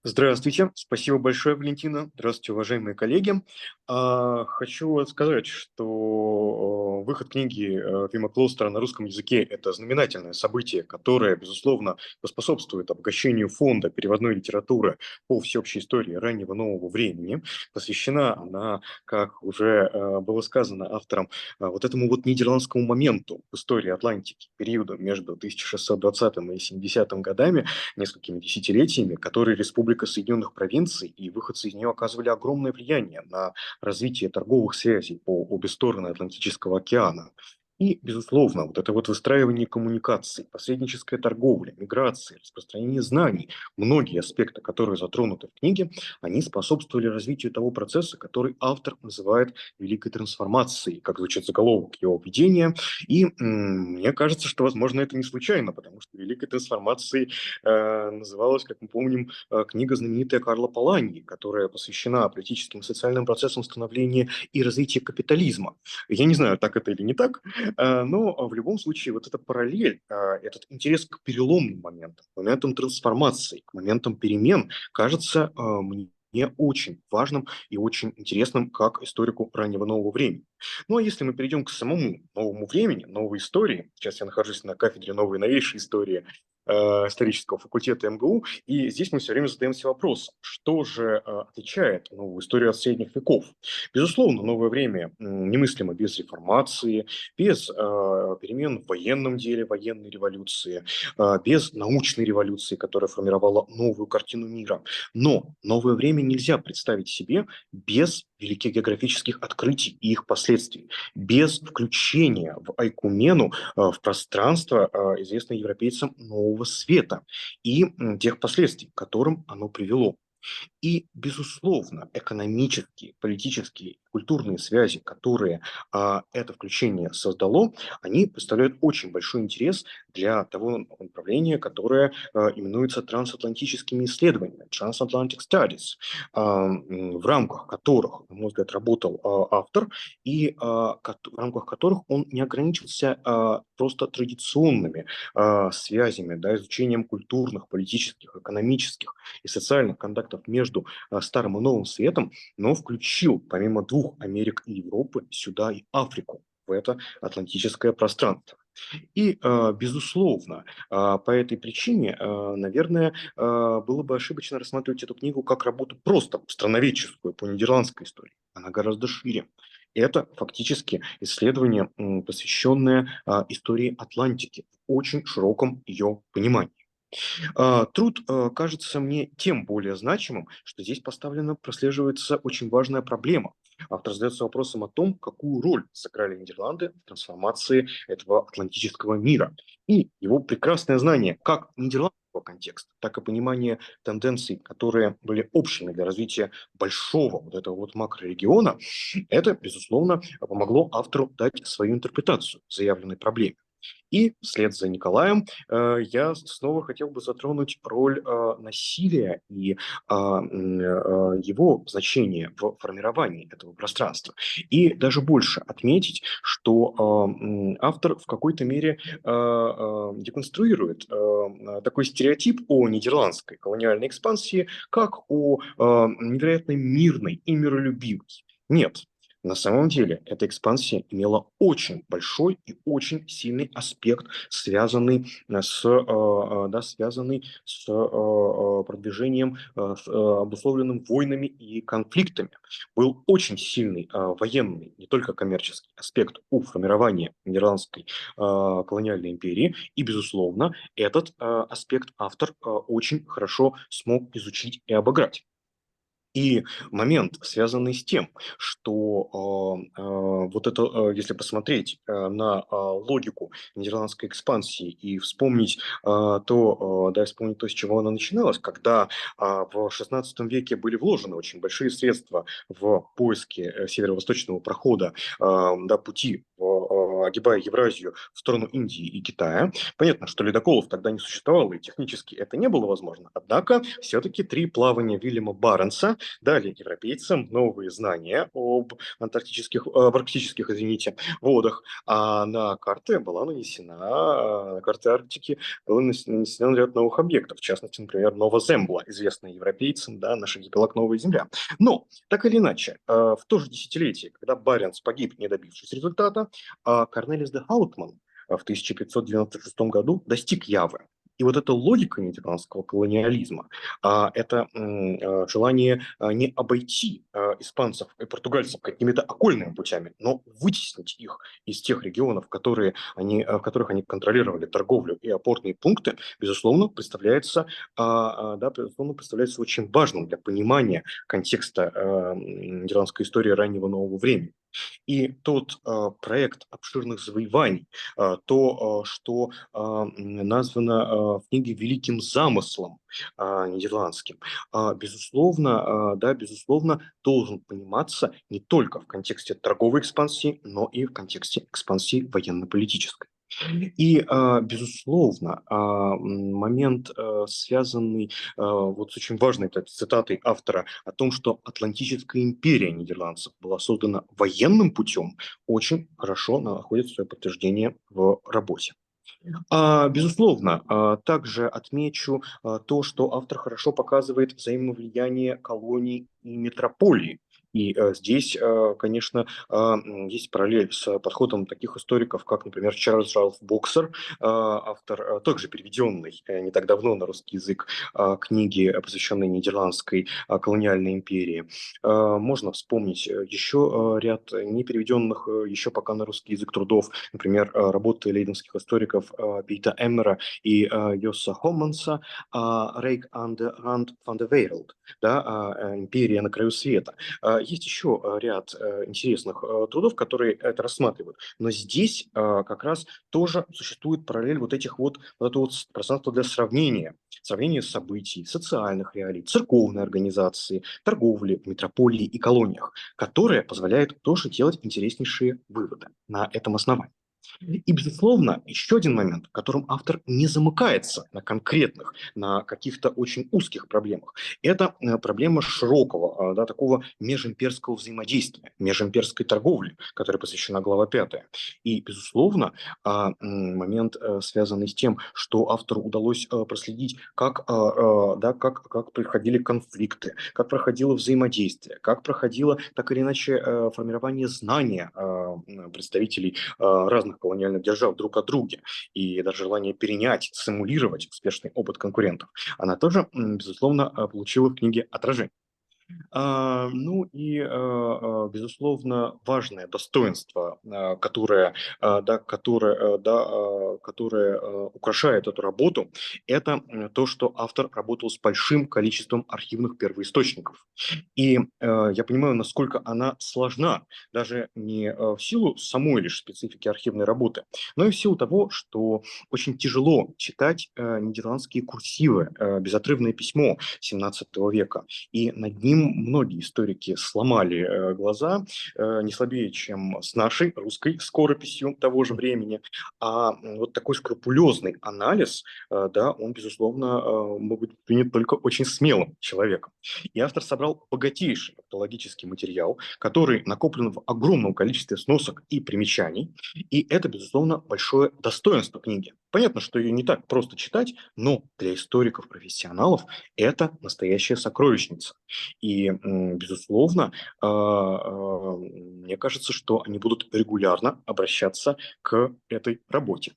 Здравствуйте, спасибо большое, Валентина. Здравствуйте, уважаемые коллеги. Хочу сказать, что выход книги Вима Клостера на русском языке – это знаменательное событие, которое, безусловно, поспособствует обогащению фонда переводной литературы по всеобщей истории раннего нового времени. Посвящена она, как уже было сказано автором, вот этому вот нидерландскому моменту в истории Атлантики, периоду между 1620 и 70 годами, несколькими десятилетиями, которые Республика Соединенных Провинций и выходцы из нее оказывали огромное влияние на развитие торговых связей по обе стороны Атлантического океана. И, безусловно, вот это вот выстраивание коммуникаций, посредническая торговля, миграция, распространение знаний, многие аспекты, которые затронуты в книге, они способствовали развитию того процесса, который автор называет великой трансформацией, как звучит заголовок его введения. И мне кажется, что, возможно, это не случайно, потому что великой трансформацией называлась, как мы помним, книга знаменитая Карла Паланьи, которая посвящена политическим и социальным процессам становления и развития капитализма. Я не знаю, так это или не так, но в любом случае вот эта параллель, этот интерес к переломным моментам, моментам трансформации, к моментам перемен кажется мне очень важным и очень интересным как историку раннего нового времени. Ну а если мы перейдем к самому новому времени, новой истории, сейчас я нахожусь на кафедре новой и новейшей истории исторического факультета МГУ, и здесь мы все время задаемся вопросом, что же отличает новую историю от средних веков. Безусловно, новое время немыслимо без реформации, без перемен в военном деле, военной революции, без научной революции, которая формировала новую картину мира. Но новое время нельзя представить себе без великих географических открытий и их последствий, без включения в айкумену, в пространство, известное европейцам, Нового Света и тех последствий, к которым оно привело. И, безусловно, экономические, политические, культурные связи, которые это включение создало, они представляют очень большой интерес для того направления, которое именуется трансатлантическими исследованиями, Transatlantic Studies, в рамках которых, на мой взгляд, работал автор, и в рамках которых он не ограничился просто традиционными связями, да, изучением культурных, политических, экономических и социальных контактов между Старым и Новым Светом, но включил, помимо двух Америк и Европы, сюда и Африку, в это атлантическое пространство. И, безусловно, по этой причине, наверное, было бы ошибочно рассматривать эту книгу как работу просто страноведческую по нидерландской истории. Она гораздо шире. Это фактически исследование, посвященное истории Атлантики в очень широком ее понимании. Труд кажется мне тем более значимым, что здесь прослеживается очень важная проблема. Автор задается вопросом о том, какую роль сыграли Нидерланды в трансформации этого атлантического мира. И его прекрасное знание как нидерландского контекста, так и понимание тенденций, которые были общими для развития большого вот этого вот макрорегиона, это, безусловно, помогло автору дать свою интерпретацию заявленной проблеме. И вслед за Николаем я снова хотел бы затронуть роль насилия и его значение в формировании этого пространства. И даже больше отметить, что автор в какой-то мере деконструирует такой стереотип о нидерландской колониальной экспансии, как о невероятно мирной и миролюбивой. Нет. На самом деле эта экспансия имела очень большой и очень сильный аспект, связанный с продвижением, обусловленным войнами и конфликтами. Был очень сильный военный, не только коммерческий аспект у формирования Нидерландской колониальной империи. И, безусловно, этот аспект автор очень хорошо смог изучить и обыграть. И момент, связанный с тем, что вот это, если посмотреть на логику нидерландской экспансии и вспомнить вспомнить то, с чего она начиналась, когда в XVI веке были вложены очень большие средства в поиски северо-восточного прохода, пути, огибая Евразию в сторону Индии и Китая. Понятно, что ледоколов тогда не существовало, и технически это не было возможно. Однако все-таки 3 плавания Вильяма Баренца дали европейцам новые знания об арктических, водах, а на карты Арктики было нанесено ряд новых объектов, в частности, например, Нова Зембла, известная европейцам, наш архипелаг Новая Земля. Но, так или иначе, в то же десятилетие, когда Баренц погиб, не добившись результата, Корнелис де Хаутман в 1596 году достиг Явы. И вот эта логика нидерландского колониализма, это желание не обойти испанцев и португальцев какими-то окольными путями, но вытеснить их из тех регионов, в которых они контролировали торговлю и опорные пункты, безусловно, представляется очень важным для понимания контекста нидерландской истории раннего нового времени. И тот проект обширных завоеваний, что названо в книге великим замыслом нидерландским, безусловно, должен пониматься не только в контексте торговой экспансии, но и в контексте экспансии военно-политической. И, безусловно, момент, связанный вот с очень важной цитатой автора о том, что Атлантическая империя нидерландцев была создана военным путем, очень хорошо находит свое подтверждение в работе. Безусловно, также отмечу то, что автор хорошо показывает взаимовлияние колоний и метрополии. И здесь, конечно, есть параллель с подходом таких историков, как, например, Чарльз Ральф Боксер, автор, также переведенной не так давно на русский язык книги, посвященной Нидерландской колониальной империи. Можно вспомнить еще ряд непереведенных еще пока на русский язык трудов, например, работы лейденских историков Пита Эммера и Йосса Хомманса «Рейк ан де ранд van de wereld», «Империя на краю света». Есть еще ряд интересных трудов, которые это рассматривают. Но здесь как раз тоже существует параллель вот это вот пространство для сравнения событий, социальных реалий, церковной организации, торговли, метрополии и колониях, которая позволяет тоже делать интереснейшие выводы на этом основании. И, безусловно, еще один момент, в котором автор не замыкается на конкретных, на каких-то очень узких проблемах, это проблема широкого, такого межимперского взаимодействия, межимперской торговли, которой посвящена глава 5. И, безусловно, момент, связанный с тем, что автору удалось проследить, как проходили конфликты, как проходило взаимодействие, как проходило, так или иначе, формирование знания представителей разных разных колониальных держав друг от друга, и даже желание перенять, симулировать успешный опыт конкурентов, она тоже, безусловно, получила в книге отражение. Ну и, безусловно, важное достоинство, которое украшает эту работу, это то, что автор работал с большим количеством архивных первоисточников. И я понимаю, насколько она сложна, даже не в силу самой лишь специфики архивной работы, но и в силу того, что очень тяжело читать нидерландские курсивы, безотрывное письмо XVII века. И над ним многие историки сломали глаза, не слабее, чем с нашей русской скорописью того же времени. А вот такой скрупулезный анализ, да, он, безусловно, мог быть принят только очень смелым человеком. И автор собрал богатейший фактологический материал, который накоплен в огромном количестве сносок и примечаний. И это, безусловно, большое достоинство книги. Понятно, что ее не так просто читать, но для историков-профессионалов это настоящая сокровищница. И, безусловно, мне кажется, что они будут регулярно обращаться к этой работе.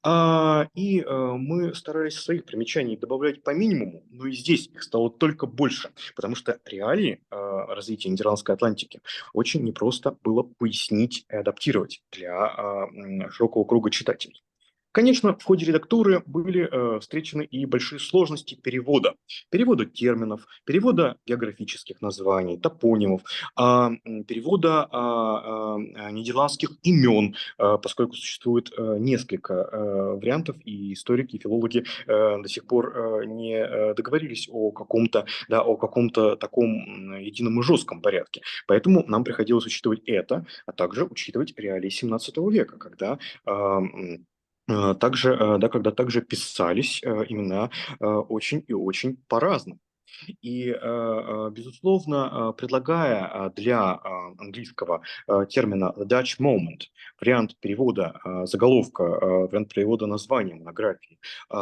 Мы старались своих примечаний добавлять по минимуму, но и здесь их стало только больше, потому что реалии развития Нидерландской Атлантики очень непросто было пояснить и адаптировать для широкого круга читателей. Конечно, в ходе редактуры были встречены и большие сложности перевода. Перевода терминов, перевода географических названий, топонимов, перевода нидерландских имен, поскольку существует несколько вариантов, и историки, и филологи до сих пор не договорились о каком-то таком едином и жестком порядке. Поэтому нам приходилось учитывать это, а также учитывать реалии XVII века, когда когда также писались имена очень и очень по-разному. И, безусловно, предлагая для английского термина «the Dutch moment» вариант перевода заголовка, вариант перевода названия монографии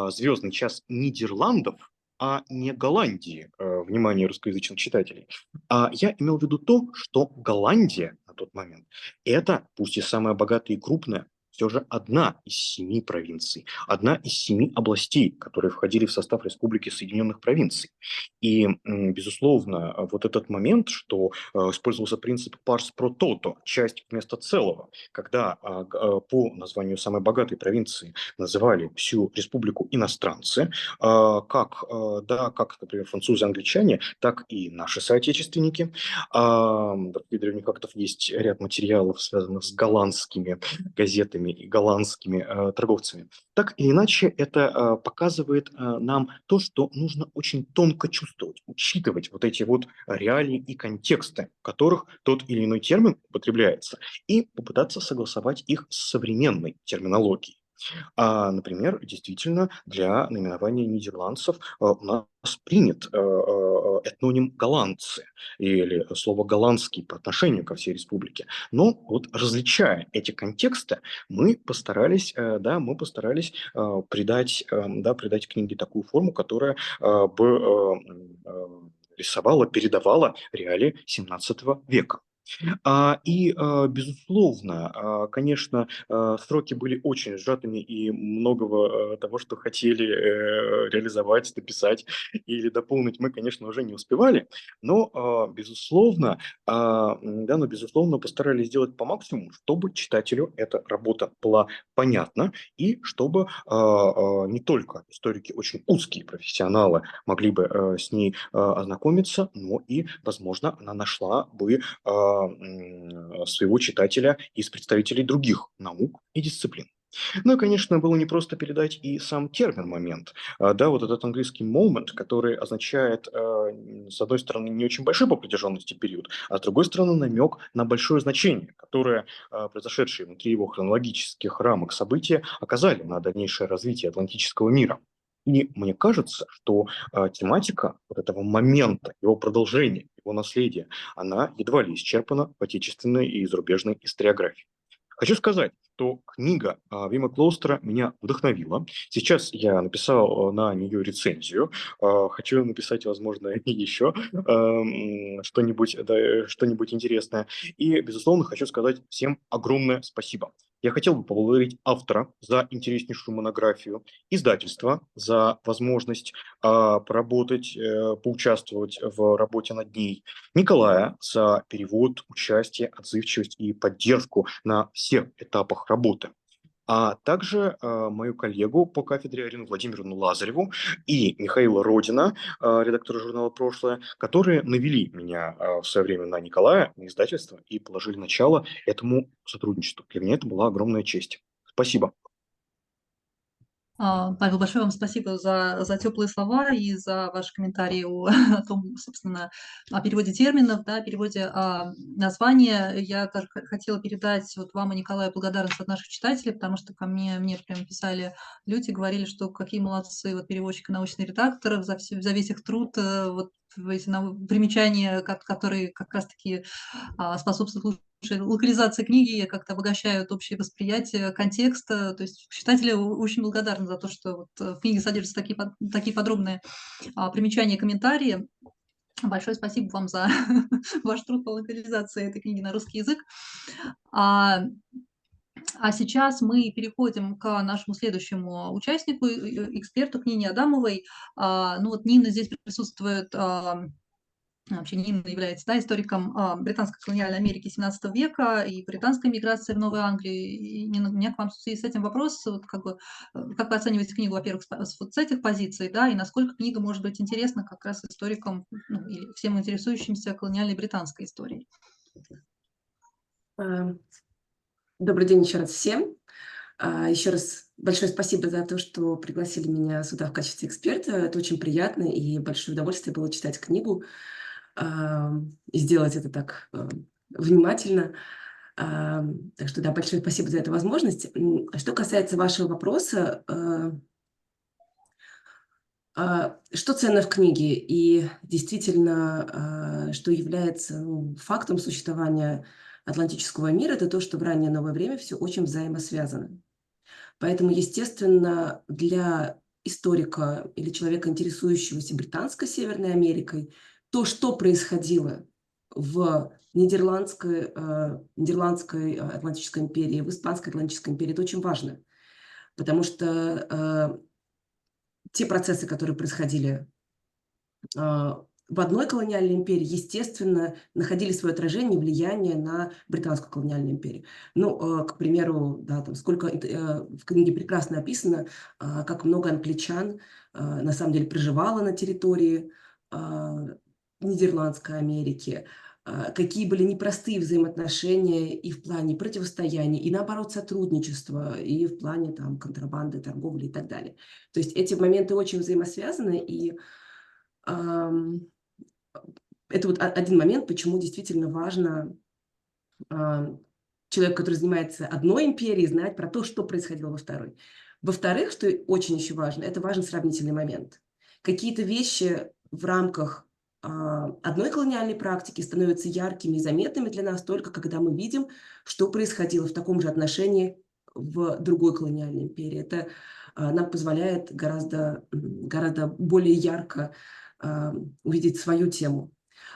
«Звездный час Нидерландов», а не Голландии, внимание русскоязычных читателей, я имел в виду то, что Голландия на тот момент – это, пусть и самая богатая и крупная, все же одна из 7 провинций, одна из 7 областей, которые входили в состав Республики Соединенных Провинций. И, безусловно, вот этот момент, что использовался принцип «pars pro toto», часть вместо целого, когда по названию самой богатой провинции называли всю республику иностранцы, как, например, французы, англичане, так и наши соотечественники. В древних актах есть ряд материалов, связанных с голландскими газетами и голландскими торговцами. Так или иначе, это показывает нам то, что нужно очень тонко чувствовать, учитывать вот эти вот реалии и контексты, в которых тот или иной термин употребляется, и попытаться согласовать их с современной терминологией. Например, действительно, для наименования нидерландцев у нас принят этноним «голландцы» или слово «голландский» по отношению ко всей республике. Но вот различая эти контексты, мы постарались придать книге такую форму, которая бы рисовала, передавала реалии XVII века. Безусловно, конечно, сроки были очень сжатыми, и многого того, что хотели реализовать, дописать или дополнить, мы, конечно, уже не успевали, но, безусловно, постарались сделать по максимуму, чтобы читателю эта работа была понятна, и чтобы не только историки очень узкие профессионалы могли бы с ней ознакомиться, но и, возможно, она нашла бы своего читателя из представителей других наук и дисциплин. Ну и, конечно, было непросто передать и сам термин «момент». Вот этот английский moment, который означает, с одной стороны, не очень большой по протяженности период, а с другой стороны, намек на большое значение, которое произошедшие внутри его хронологических рамок события оказали на дальнейшее развитие атлантического мира. И мне кажется, что тематика вот этого момента, его продолжения, его наследия, она едва ли исчерпана в отечественной и зарубежной историографии. Хочу сказать, что книга Вима Клостера меня вдохновила. Сейчас я написал на нее рецензию. Хочу написать, возможно, и еще что-нибудь интересное. И, безусловно, хочу сказать всем огромное спасибо. Я хотел бы поблагодарить автора за интереснейшую монографию, издательство за возможность поработать, поучаствовать в работе над ней, Николая за перевод, участие, отзывчивость и поддержку на всех этапах работы, а также мою коллегу по кафедре Арину Владимировну Лазареву и Михаила Родина, редактора журнала «Прошлое», которые навели меня в свое время на Николая, на издательство и положили начало этому сотрудничеству. Для меня это была огромная честь. Спасибо. Павел, большое вам спасибо за теплые слова и за ваши комментарии о том, собственно, о переводе терминов, да, переводе названия. Я также хотела передать вот вам и Николаю благодарность от наших читателей, потому что мне прям писали люди, говорили, что какие молодцы вот переводчик и научный редактор за весь их труд, вот эти примечания, которые как раз-таки способствуют лучшей локализации книги, как-то обогащают общее восприятие контекста. То есть читатели очень благодарны за то, что вот в книге содержатся такие подробные примечания и комментарии. Большое спасибо вам за ваш труд по локализации этой книги на русский язык. А сейчас мы переходим к нашему следующему участнику, эксперту, к Нине Адамовой. Ну вот Нина здесь присутствует. Вообще Нина является, да, историком британской колониальной Америки XVII века и британской миграции в Новой Англии. И, Нина, у меня к вам в связи с этим вопрос, вот как вы оцениваете книгу, во-первых, вот с этих позиций, да, и насколько книга может быть интересна как раз историкам, ну, или всем интересующимся колониальной британской историей? Добрый день еще раз всем. Еще раз большое спасибо за то, что пригласили меня сюда в качестве эксперта. Это очень приятно и большое удовольствие было читать книгу и сделать это так внимательно. Так что, да, большое спасибо за эту возможность. Что касается вашего вопроса, что ценно в книге и действительно, что является фактом существования атлантического мира, это то, что в раннее новое время все очень взаимосвязано. Поэтому, естественно, для историка или человека, интересующегося британской Северной Америкой, то, что происходило в Нидерландской Атлантической империи, в Испанской Атлантической империи, это очень важно. Потому что те процессы, которые происходили в одной колониальной империи, естественно, находили свое отражение и влияние на британскую колониальную империю. Ну, к примеру, да, там сколько в книге прекрасно описано, как много англичан на самом деле проживало на территории Нидерландской Америки, какие были непростые взаимоотношения и в плане противостояния, и наоборот сотрудничества, и в плане там контрабанды, торговли и так далее. То есть эти моменты очень взаимосвязаны, и это вот один момент, почему действительно важно человеку, который занимается одной империей, знать про то, что происходило во второй. Во-вторых, что очень еще важно, это важен сравнительный момент. Какие-то вещи в рамках одной колониальной практики становятся яркими и заметными для нас только когда мы видим, что происходило в таком же отношении в другой колониальной империи. Это нам позволяет гораздо более ярко увидеть свою тему.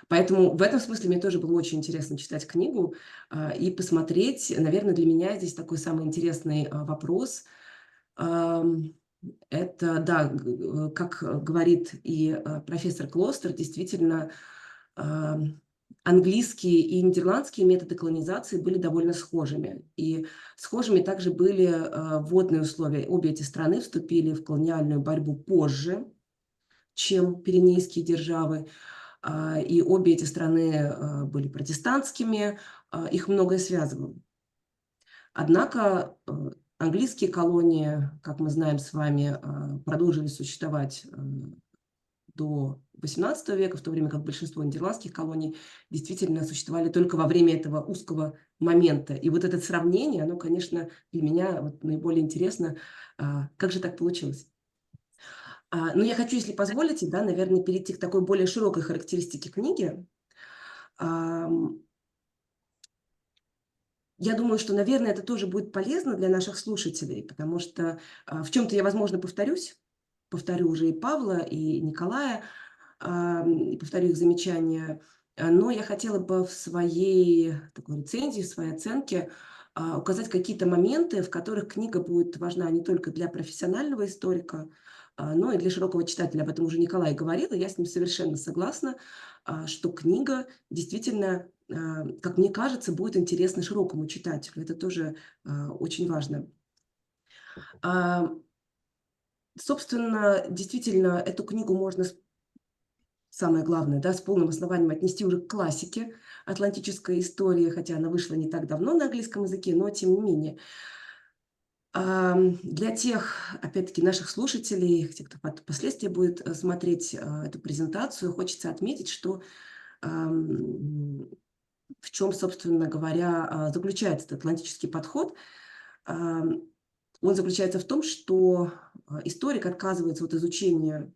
Поэтому в этом смысле мне тоже было очень интересно читать книгу и посмотреть. Наверное, для меня здесь такой самый интересный вопрос. Это, да, как говорит и профессор Клостер, действительно, английские и нидерландские методы колонизации были довольно схожими. И схожими также были вводные условия. Обе эти страны вступили в колониальную борьбу позже, чем пиренейские державы. И обе эти страны были протестантскими, их многое связывало. Однако английские колонии, как мы знаем с вами, продолжили существовать до XVIII века, в то время как большинство нидерландских колоний действительно существовали только во время этого узкого момента. И вот это сравнение, оно, конечно, для меня вот наиболее интересно, как же так получилось. Но я хочу, если позволите, да, наверное, перейти к такой более широкой характеристике книги. Я думаю, что, наверное, это тоже будет полезно для наших слушателей, потому что в чем-то я, возможно, повторю уже и Павла, и Николая, и повторю их замечания, но я хотела бы в своей такой рецензии, в своей оценке указать какие-то моменты, в которых книга будет важна не только для профессионального историка, но и для широкого читателя. Об этом уже Николай говорил, и я с ним совершенно согласна, что книга действительно, как мне кажется, будет интересна широкому читателю. Это тоже очень важно. Собственно, действительно, эту книгу можно, самое главное, да, с полным основанием отнести уже к классике атлантической истории, хотя она вышла не так давно на английском языке, но тем не менее. Для тех, опять-таки, наших слушателей, тех, кто впоследствии будет смотреть эту презентацию, хочется отметить, что в чем, собственно говоря, заключается этот атлантический подход. Он заключается в том, что историк отказывается от изучения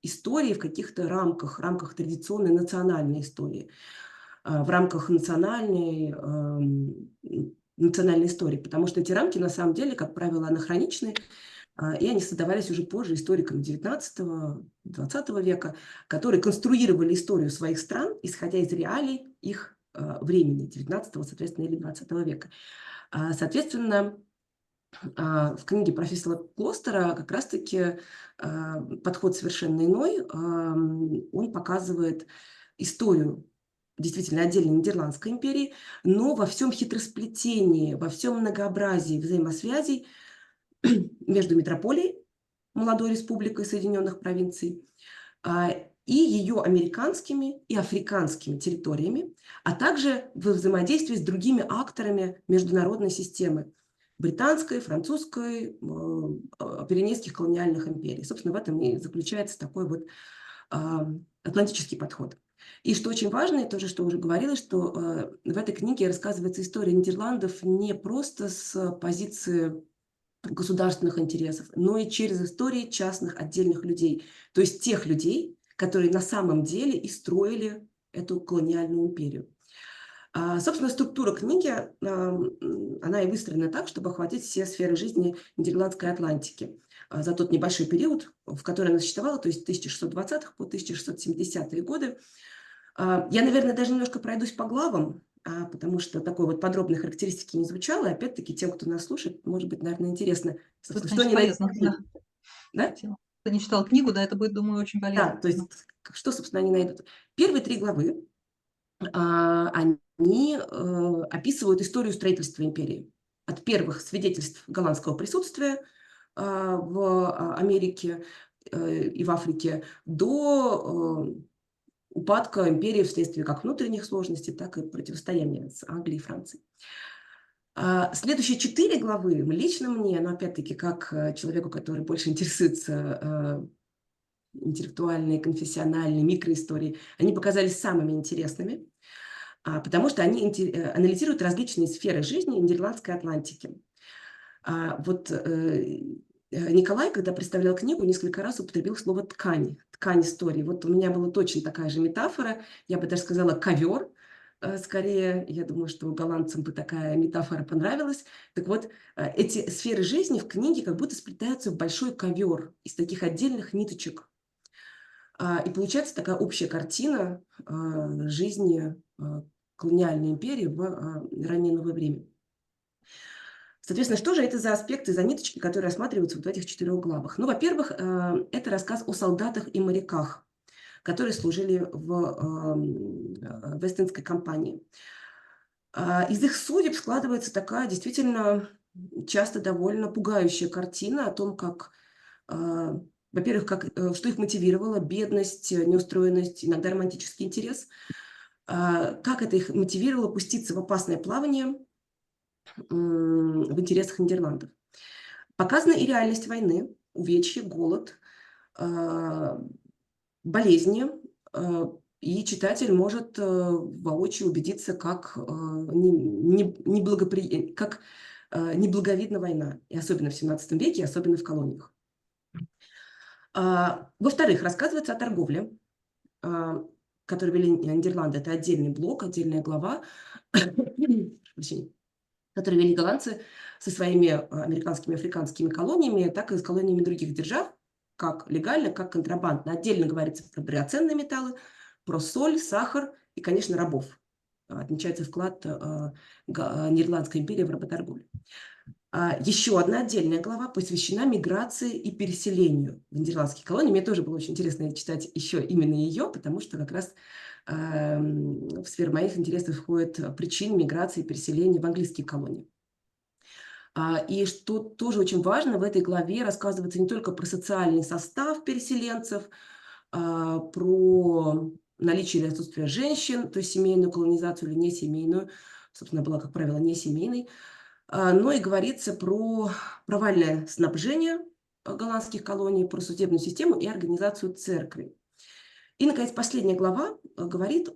истории в каких-то рамках традиционной национальной истории, в рамках национальной истории, потому что эти рамки на самом деле, как правило, анахроничны, и они создавались уже позже историками 19-20 века, которые конструировали историю своих стран, исходя из реалий их времени, 19-го, соответственно, или 20 века. Соответственно, в книге профессора Клостера как раз-таки подход совершенно иной. Он показывает историю действительно отдельной Нидерландской империи, но во всем хитросплетении, во всем многообразии взаимосвязей между метрополией, молодой республикой Соединенных провинций, и ее американскими и африканскими территориями, а также во взаимодействии с другими акторами международной системы британской, французской, пиренейских колониальных империй. Собственно, в этом и заключается такой вот атлантический подход. И что очень важно, и тоже, что уже говорилось, что в этой книге рассказывается история Нидерландов не просто с позиции государственных интересов, но и через истории частных отдельных людей. То есть тех людей, которые на самом деле и строили эту колониальную империю. Собственно, структура книги, она и выстроена так, чтобы охватить все сферы жизни Нидерландской Атлантики за тот небольшой период, в который она существовала, то есть 1620-х по 1670-е годы. Я, наверное, даже немножко пройдусь по главам, потому что такой вот подробной характеристики не звучало. И опять-таки, тем, кто нас слушает, может быть, наверное, интересно. Это, конечно, полезно. Да? Кто не читал книгу, да, это будет, думаю, очень полезно. Да, то есть, что, собственно, они найдут? Первые 3 главы, они описывают историю строительства империи. От первых свидетельств голландского присутствия в Америке и в Африке до упадка империи вследствие как внутренних сложностей, так и противостояния с Англией и Францией. Следующие 4 главы лично мне, но опять-таки как человеку, который больше интересуется интеллектуальной, конфессиональной, микроисторией, они показались самыми интересными, потому что они анализируют различные сферы жизни Нидерландской Атлантики. Вот Николай, когда представлял книгу, несколько раз употребил слово «ткань», «ткань истории». Вот у меня была точно такая же метафора, я бы даже сказала «ковер», скорее, я думаю, что голландцам бы такая метафора понравилась. Так вот, эти сферы жизни в книге как будто сплетаются в большой ковер из таких отдельных ниточек. И получается такая общая картина жизни колониальной империи в раннее новое время. Соответственно, что же это за аспекты, за ниточки, которые рассматриваются вот в этих 4 главах? Ну, во-первых, это рассказ о солдатах и моряках, которые служили в Вест-Индской компании. Из их судеб складывается такая действительно часто довольно пугающая картина о том, как, во-первых, что их мотивировало: бедность, неустроенность, иногда романтический интерес. Как это их мотивировало пуститься в опасное плавание в интересах Нидерландов. Показана и реальность войны, увечья, голод, болезни, и читатель может воочию убедиться, как неблаговидна война, и особенно в 17 веке, и особенно в колониях. Во-вторых, рассказывается о торговле, которую вели Нидерланды. Это отдельный блок, отдельная глава, которые вели голландцы со своими американскими и африканскими колониями, так и с колониями других держав, как легально, как контрабандно. Отдельно говорится про драгоценные металлы, про соль, сахар и, конечно, рабов. отмечается вклад Нидерландской империи в работорговлю. Еще одна отдельная глава посвящена миграции и переселению в нидерландские колонии. Мне тоже было очень интересно читать еще именно ее, потому что как раз в сферу моих интересов входит причины миграции и переселения в английские колонии. И что тоже очень важно, в этой главе рассказывается не только про социальный состав переселенцев, про наличие или отсутствие женщин, то есть семейную колонизацию или несемейную, собственно, была, как правило, несемейной, но и говорится про провальное снабжение голландских колоний, про судебную систему и организацию церкви. И, наконец, последняя глава говорит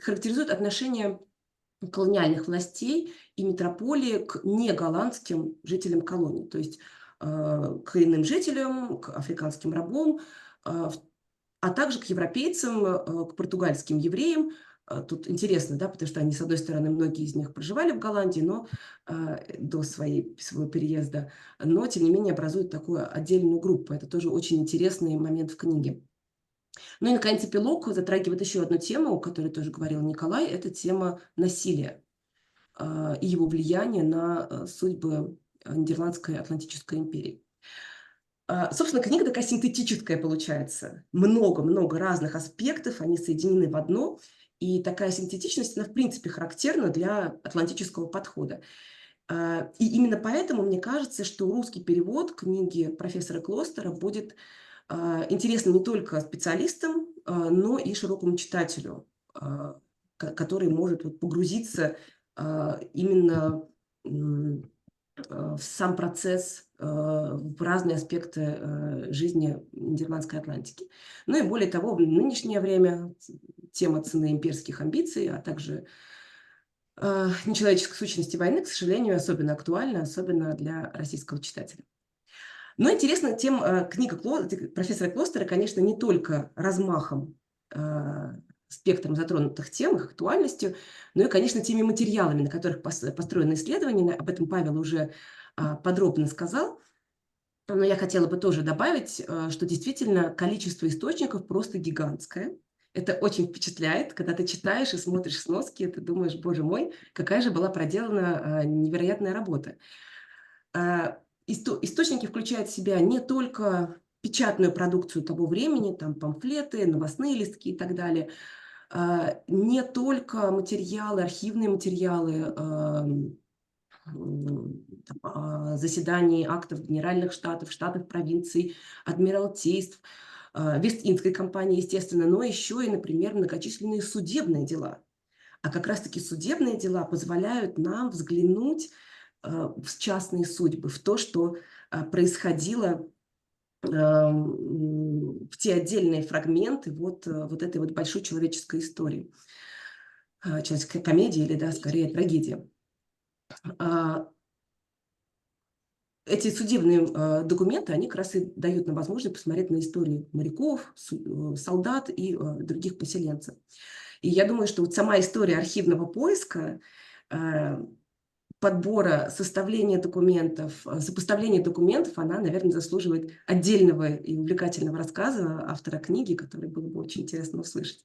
характеризует отношение колониальных властей и метрополии к неголландским жителям колоний, то есть к коренным жителям, к африканским рабам, а также к европейцам, к португальским евреям. Тут интересно, да, потому что они, с одной стороны, многие из них проживали в Голландии, но до своего переезда, но, тем не менее, образуют такую отдельную группу. Это тоже очень интересный момент в книге. Ну и, наконец, эпилог затрагивает еще одну тему, о которой тоже говорил Николай, это тема насилия и его влияния на судьбы Нидерландской Атлантической империи. Собственно, книга такая синтетическая получается. Много-много разных аспектов, они соединены в одно. И такая синтетичность, она в принципе характерна для атлантического подхода. И именно поэтому мне кажется, что русский перевод книги профессора Клостера будет интересен не только специалистам, но и широкому читателю, который может погрузиться именно в сам процесс, в разные аспекты жизни Нидерландской Атлантики. Ну и более того, в нынешнее время тема цены имперских амбиций, а также нечеловеческой сущности войны, к сожалению, особенно актуальна, особенно для российского читателя. Но интересна книга профессора Клостера, конечно, не только размахом, спектром затронутых тем, их актуальностью, но и, конечно, теми материалами, на которых построены исследования. Об этом Павел уже подробно сказал. Но я хотела бы тоже добавить, что действительно количество источников просто гигантское. Это очень впечатляет, когда ты читаешь и смотришь сноски, ты думаешь, боже мой, какая же была проделана невероятная работа. Источники включают в себя не только печатную продукцию того времени, там памфлеты, новостные листки и так далее, не только материалы, архивные материалы заседаний, актов генеральных штатов, штатов провинций, адмиралтейств, Вест-Индской компании, естественно, но еще и, например, многочисленные судебные дела. А как раз-таки судебные дела позволяют нам взглянуть в частные судьбы, в то, что происходило в те отдельные фрагменты вот этой вот большой человеческой истории. Человеческая комедия или, да, скорее, трагедия. Эти судебные документы, они как раз и дают нам возможность посмотреть на истории моряков, солдат и других поселенцев. И я думаю, что вот сама история архивного поиска, подбора, составления документов, сопоставления документов, она, наверное, заслуживает отдельного и увлекательного рассказа автора книги, который было бы очень интересно услышать.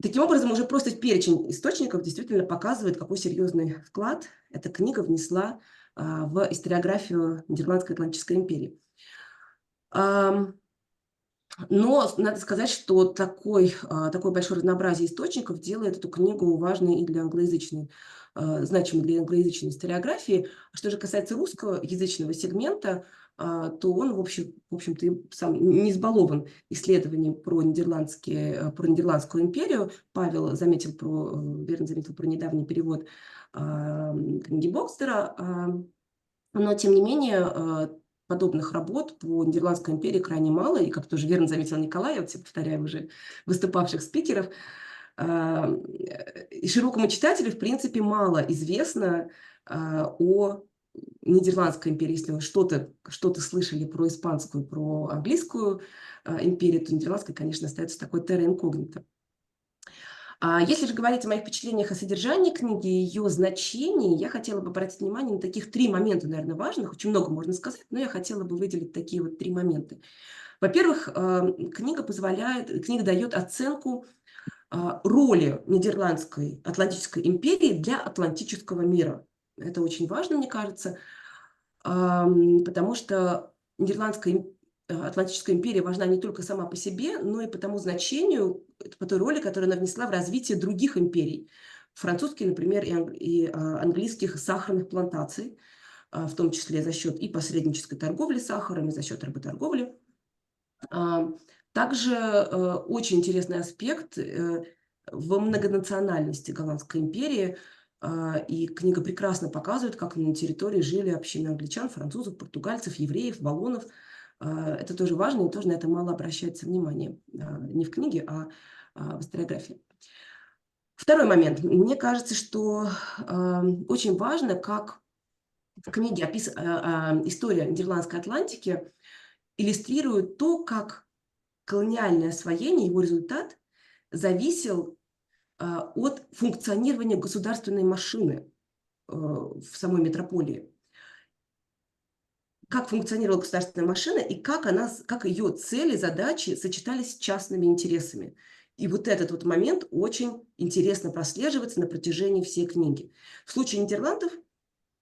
Таким образом, уже просто перечень источников действительно показывает, какой серьезный вклад эта книга внесла в историографию Нидерландской Атлантической империи. Но надо сказать, что такое большое разнообразие источников делает эту книгу важной и для англоязычной, значимой для англоязычной историографии. Что же касается русскоязычного сегмента, то он, в общем-то, сам не избалован исследованием про Нидерландскую империю. Павел верно заметил про недавний перевод книги Бокстера. Но, тем не менее, подобных работ по Нидерландской империи крайне мало. И, как тоже верно заметил Николай, я повторяю уже выступавших спикеров, и широкому читателю, в принципе, мало известно о Нидерландской империи. Если вы что-то слышали про испанскую, про английскую империю, то нидерландская, конечно, остается такой терра инкогнито. Если же говорить о моих впечатлениях о содержании книги и ее значении, я хотела бы обратить внимание на таких 3 момента, наверное, важных. Очень много можно сказать, но я хотела бы выделить такие вот 3 момента. Во-первых, книга дает оценку роли Нидерландской Атлантической империи для Атлантического мира. Это очень важно, мне кажется, потому что Нидерландская Атлантическая империя важна не только сама по себе, но и по тому значению, по той роли, которую она внесла в развитие других империй. Французских, например, и английских сахарных плантаций, в том числе за счет и посреднической торговли сахаром, и за счет работорговли. Также очень интересный аспект в многонациональности Голландской империи, и книга прекрасно показывает, как на территории жили общины англичан, французов, португальцев, евреев, валлонов. Это тоже важно, и тоже на это мало обращается внимание. Не в книге, а в историографии. Второй момент. Мне кажется, что очень важно, как в книге «История Нидерландской Атлантики» иллюстрирует то, как колониальное освоение, его результат зависел от функционирования государственной машины в самой метрополии. Как функционировала государственная машина и как ее цели, задачи сочетались с частными интересами. И вот этот вот момент очень интересно прослеживается на протяжении всей книги. В случае Нидерландов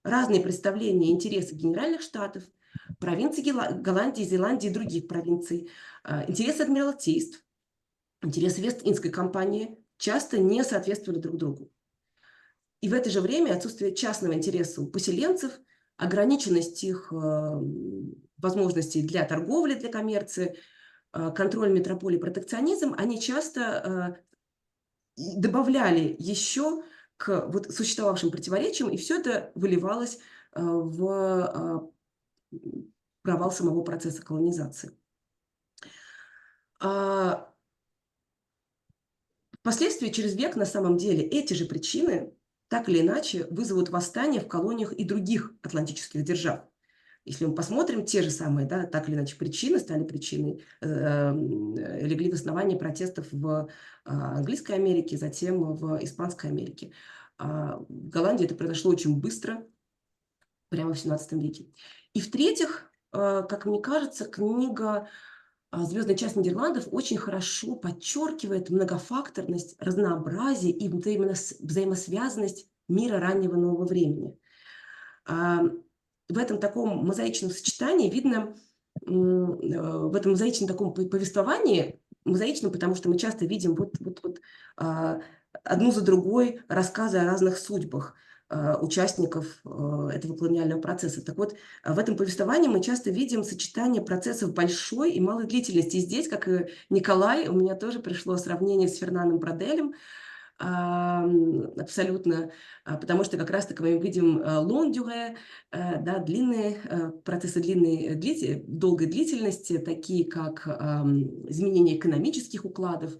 разные представления и интересы генеральных штатов, провинций Голландии, Зеландии и других провинций, интересы адмиралтейств, интересы Вест-Индской компании часто не соответствовали друг другу. И в это же время отсутствие частного интереса у поселенцев, ограниченность их возможностей для торговли, для коммерции, контроль метрополии, протекционизм, они часто добавляли еще к вот существовавшим противоречиям, и все это выливалось в провал самого процесса колонизации. Впоследствии, через век, на самом деле, эти же причины так или иначе вызовут восстание в колониях и других атлантических держав. Если мы посмотрим, те же самые, да, так или иначе, причины стали причиной, легли в основании протестов в Английской Америке, затем в Испанской Америке. В Голландии это произошло очень быстро, прямо в 17 веке. И в-третьих, как мне кажется, книга «Звездная часть Нидерландов» очень хорошо подчеркивает многофакторность, разнообразие и взаимосвязанность мира раннего нового времени. В этом таком мозаичном сочетании видно, в этом мозаичном таком повествовании, мозаичном, потому что мы часто видим одну за другой рассказы о разных судьбах участников этого колониального процесса. Так вот, в этом повествовании мы часто видим сочетание процессов большой и малой длительности. И здесь, как и Николай, у меня тоже пришло сравнение с Фернаном Броделем, абсолютно, потому что как раз-таки мы видим long durée, да, длинные процессы долгой длительности, такие как изменение экономических укладов,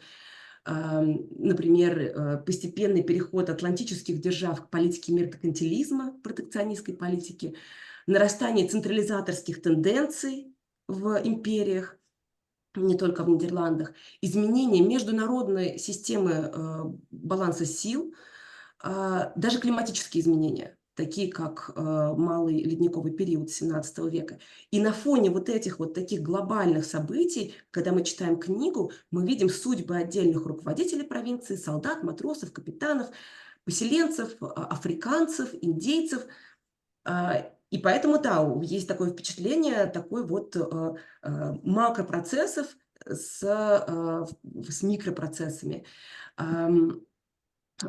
например, постепенный переход атлантических держав к политике меркантилизма, протекционистской политике, нарастание централизаторских тенденций в империях, не только в Нидерландах, изменение международной системы баланса сил, даже климатические изменения, такие как малый ледниковый период XVII века. И на фоне вот этих вот таких глобальных событий, когда мы читаем книгу, мы видим судьбы отдельных руководителей провинции, солдат, матросов, капитанов, поселенцев, африканцев, индейцев. И поэтому, да, есть такое впечатление, такой вот макропроцессов с микропроцессами.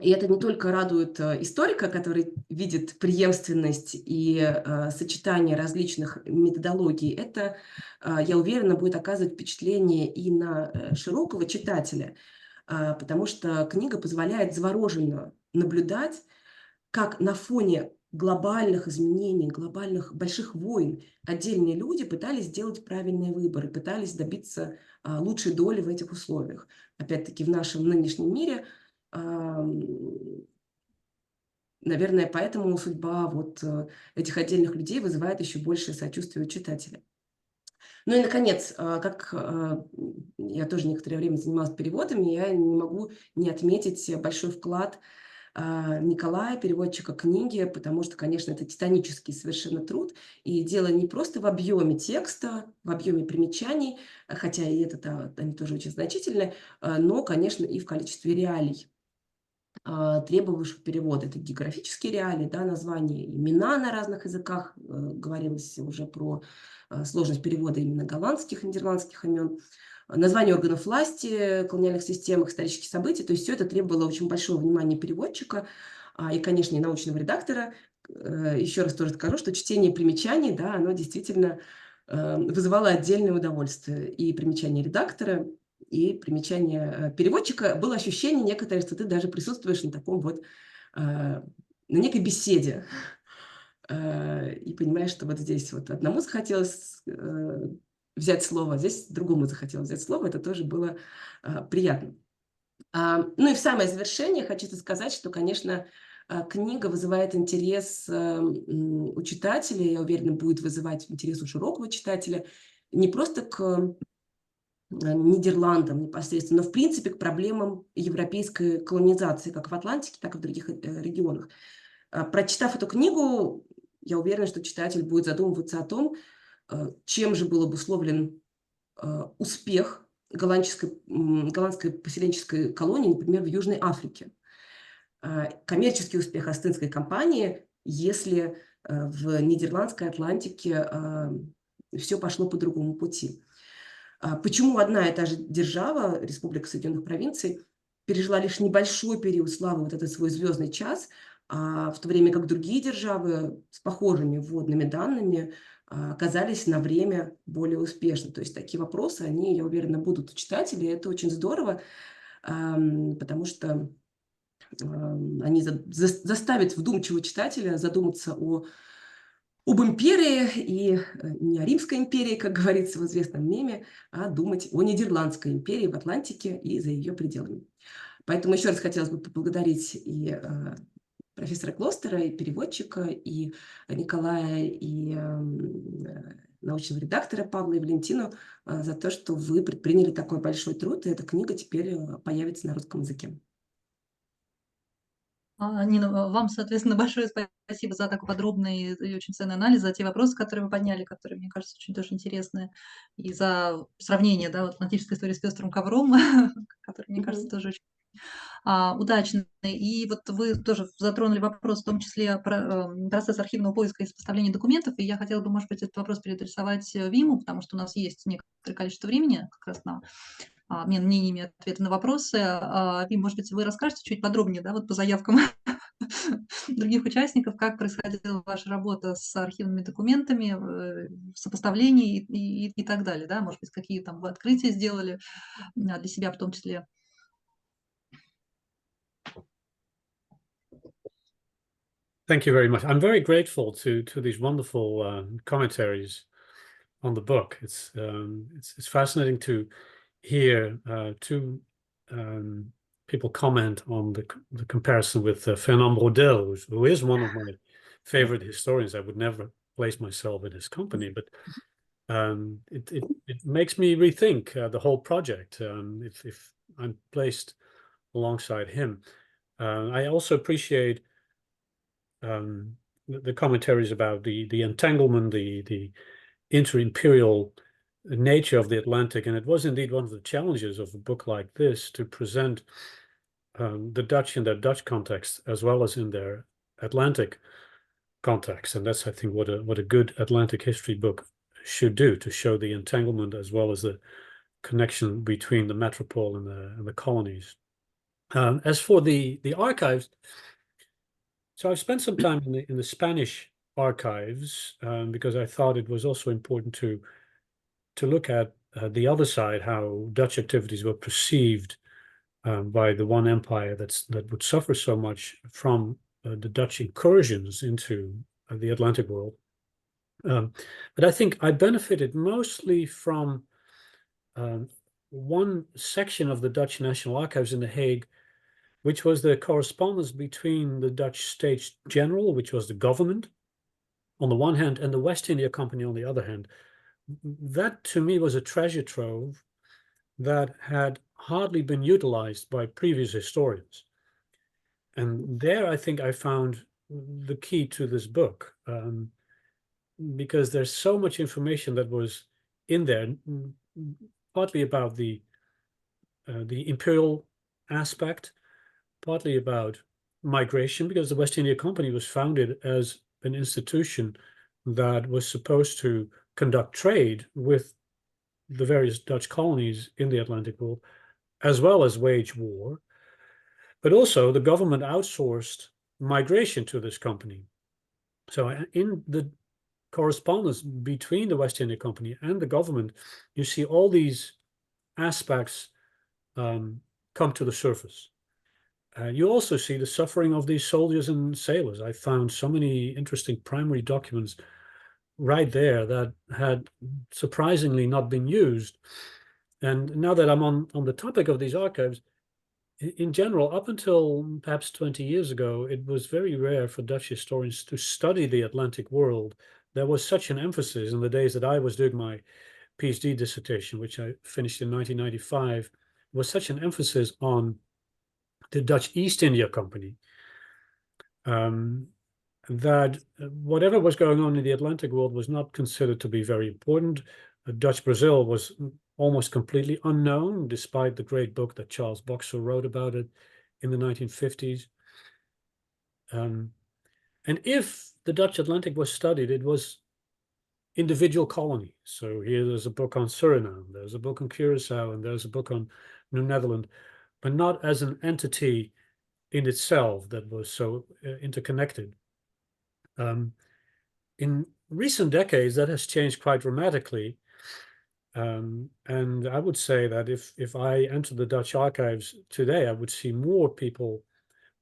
И это не только радует историка, который видит преемственность и сочетание различных методологий, это, я уверена, будет оказывать впечатление и на широкого читателя, потому что книга позволяет завороженно наблюдать, как на фоне глобальных изменений, глобальных больших войн отдельные люди пытались сделать правильные выборы, пытались добиться лучшей доли в этих условиях. Опять-таки, в нашем нынешнем мире, наверное, поэтому судьба вот этих отдельных людей вызывает еще большее сочувствие у читателя. Ну и, наконец, как я тоже некоторое время занималась переводами, я не могу не отметить большой вклад Николая, переводчика книги, потому что, конечно, это титанический совершенно труд. И дело не просто в объеме текста, в объеме примечаний, хотя и это они тоже очень значительны, но, конечно, и в количестве реалий, требовавших перевода. Это географические реалии, да, названия, имена на разных языках. Говорилось уже про сложность перевода именно голландских и нидерландских имен. Название органов власти, колониальных систем, исторических событий. То есть все это требовало очень большого внимания переводчика и, конечно, и научного редактора. Еще раз тоже скажу, что чтение примечаний, да, оно действительно вызывало отдельное удовольствие. И примечания редактора, и примечание переводчика. Было ощущение некоторое, что ты даже присутствуешь на таком вот, на некой беседе. И понимаешь, что вот здесь вот одному захотелось взять слово, а здесь другому захотелось взять слово. Это тоже было приятно. Ну и в самое завершение хочу сказать, что, конечно, книга вызывает интерес у читателя, я уверена, будет вызывать интерес у широкого читателя, не просто к Нидерландам непосредственно, но в принципе к проблемам европейской колонизации как в Атлантике, так и в других регионах. Прочитав эту книгу, я уверена, что читатель будет задумываться о том, чем же был обусловлен успех голландской поселенческой колонии, например, в Южной Африке. Коммерческий успех Остинской компании, если в Нидерландской Атлантике все пошло по другому пути. Почему одна и та же держава, Республика Соединенных Провинций, пережила лишь небольшой период славы, вот этот свой звездный час, в то время как другие державы с похожими вводными данными оказались на время более успешны. То есть такие вопросы, они, я уверена, будут у читателей. Это очень здорово, потому что они заставят вдумчивого читателя задуматься об империи, и не о Римской империи, как говорится в известном меме, а думать о Нидерландской империи в Атлантике и за ее пределами. Поэтому еще раз хотелось бы поблагодарить и профессора Клостера, и переводчика, и Николая, и научного редактора Павла и Валентину за то, что вы предприняли такой большой труд, и эта книга теперь появится на русском языке. Нина, вам, соответственно, большое спасибо за такой подробный и очень ценный анализ, за те вопросы, которые вы подняли, которые, мне кажется, очень тоже интересные, и за сравнение, да, вот атлантической истории с пестрым ковром, который, мне кажется, тоже очень удачный. И вот вы тоже затронули вопрос, в том числе про процесс архивного поиска и сопоставления документов, и я хотела бы, может быть, этот вопрос переадресовать Виму, потому что у нас есть некоторое количество времени как раз на обмен мнениями, ответы на вопросы. Вим, может быть, вы расскажете чуть подробнее, да, вот по заявкам других участников, как происходила ваша работа с архивными документами, в сопоставлении и так далее, да, может быть, какие там вы открытия сделали для себя в том числе. Thank you very much. I'm very grateful to these wonderful commentaries on the book. It's fascinating to hear two people comment on the comparison with Fernand Braudel, who is one of my favorite historians. I would never place myself in his company, but it makes me rethink the whole project if I'm placed alongside him. I also appreciate the commentaries about the entanglement, the inter-imperial nature of the Atlantic, and it was indeed one of the challenges of a book like this to present the Dutch in their Dutch context as well as in their Atlantic context, and that's, I think, what a good Atlantic history book should do, to show the entanglement as well as the connection between the metropole and the colonies. As for the archives, so I've spent some time in the Spanish archives because I thought it was also important to look at the other side, how Dutch activities were perceived by the one empire that would suffer so much from the Dutch incursions into the Atlantic world. But I think I benefited mostly from one section of the Dutch National Archives in The Hague, which was the correspondence between the Dutch States General, which was the government, on the one hand, and the West India Company on the other hand. That, to me, was a treasure trove that had hardly been utilized by previous historians. And there, I think I found the key to this book, because there's so much information that was in there, partly about the imperial aspect, partly about migration, because the West India Company was founded as an institution that was supposed to conduct trade with the various Dutch colonies in the Atlantic world, as well as wage war. But also the government outsourced migration to this company. So in the correspondence between the West India Company and the government, you see all these aspects come to the surface. You also see the suffering of these soldiers and sailors. I found so many interesting primary documents right there that had surprisingly not been used. And now that I'm on the topic of these archives, in general, up until perhaps 20 years ago, it was very rare for Dutch historians to study the Atlantic world. There was such an emphasis in the days that I was doing my PhD dissertation, which I finished in 1995, was such an emphasis on the Dutch East India Company, that whatever was going on in the Atlantic world was not considered to be very important. Dutch Brazil was almost completely unknown, despite the great book that Charles Boxer wrote about it in the 1950s. And if the Dutch Atlantic was studied, it was individual colonies. So here there's a book on Suriname, there's a book on Curacao, and there's a book on New Netherland, but not as an entity in itself that was so interconnected. In recent decades, that has changed quite dramatically. And I would say that if I enter the Dutch archives today, I would see more people,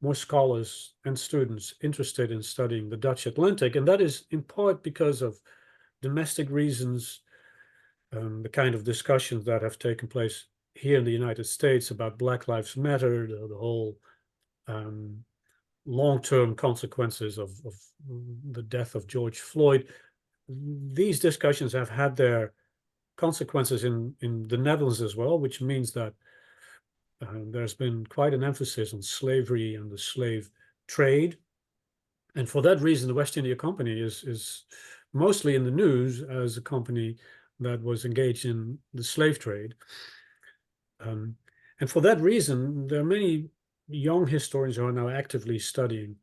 more scholars and students interested in studying the Dutch Atlantic. And that is in part because of domestic reasons, the kind of discussions that have taken place here in the United States about Black Lives Matter, the whole long-term consequences of the death of George Floyd. These discussions have had their consequences in the Netherlands as well, which means that there's been quite an emphasis on slavery and the slave trade. And for that reason, the West India Company is mostly in the news as a company that was engaged in the slave trade. And for that reason, there are many young historians who are now actively studying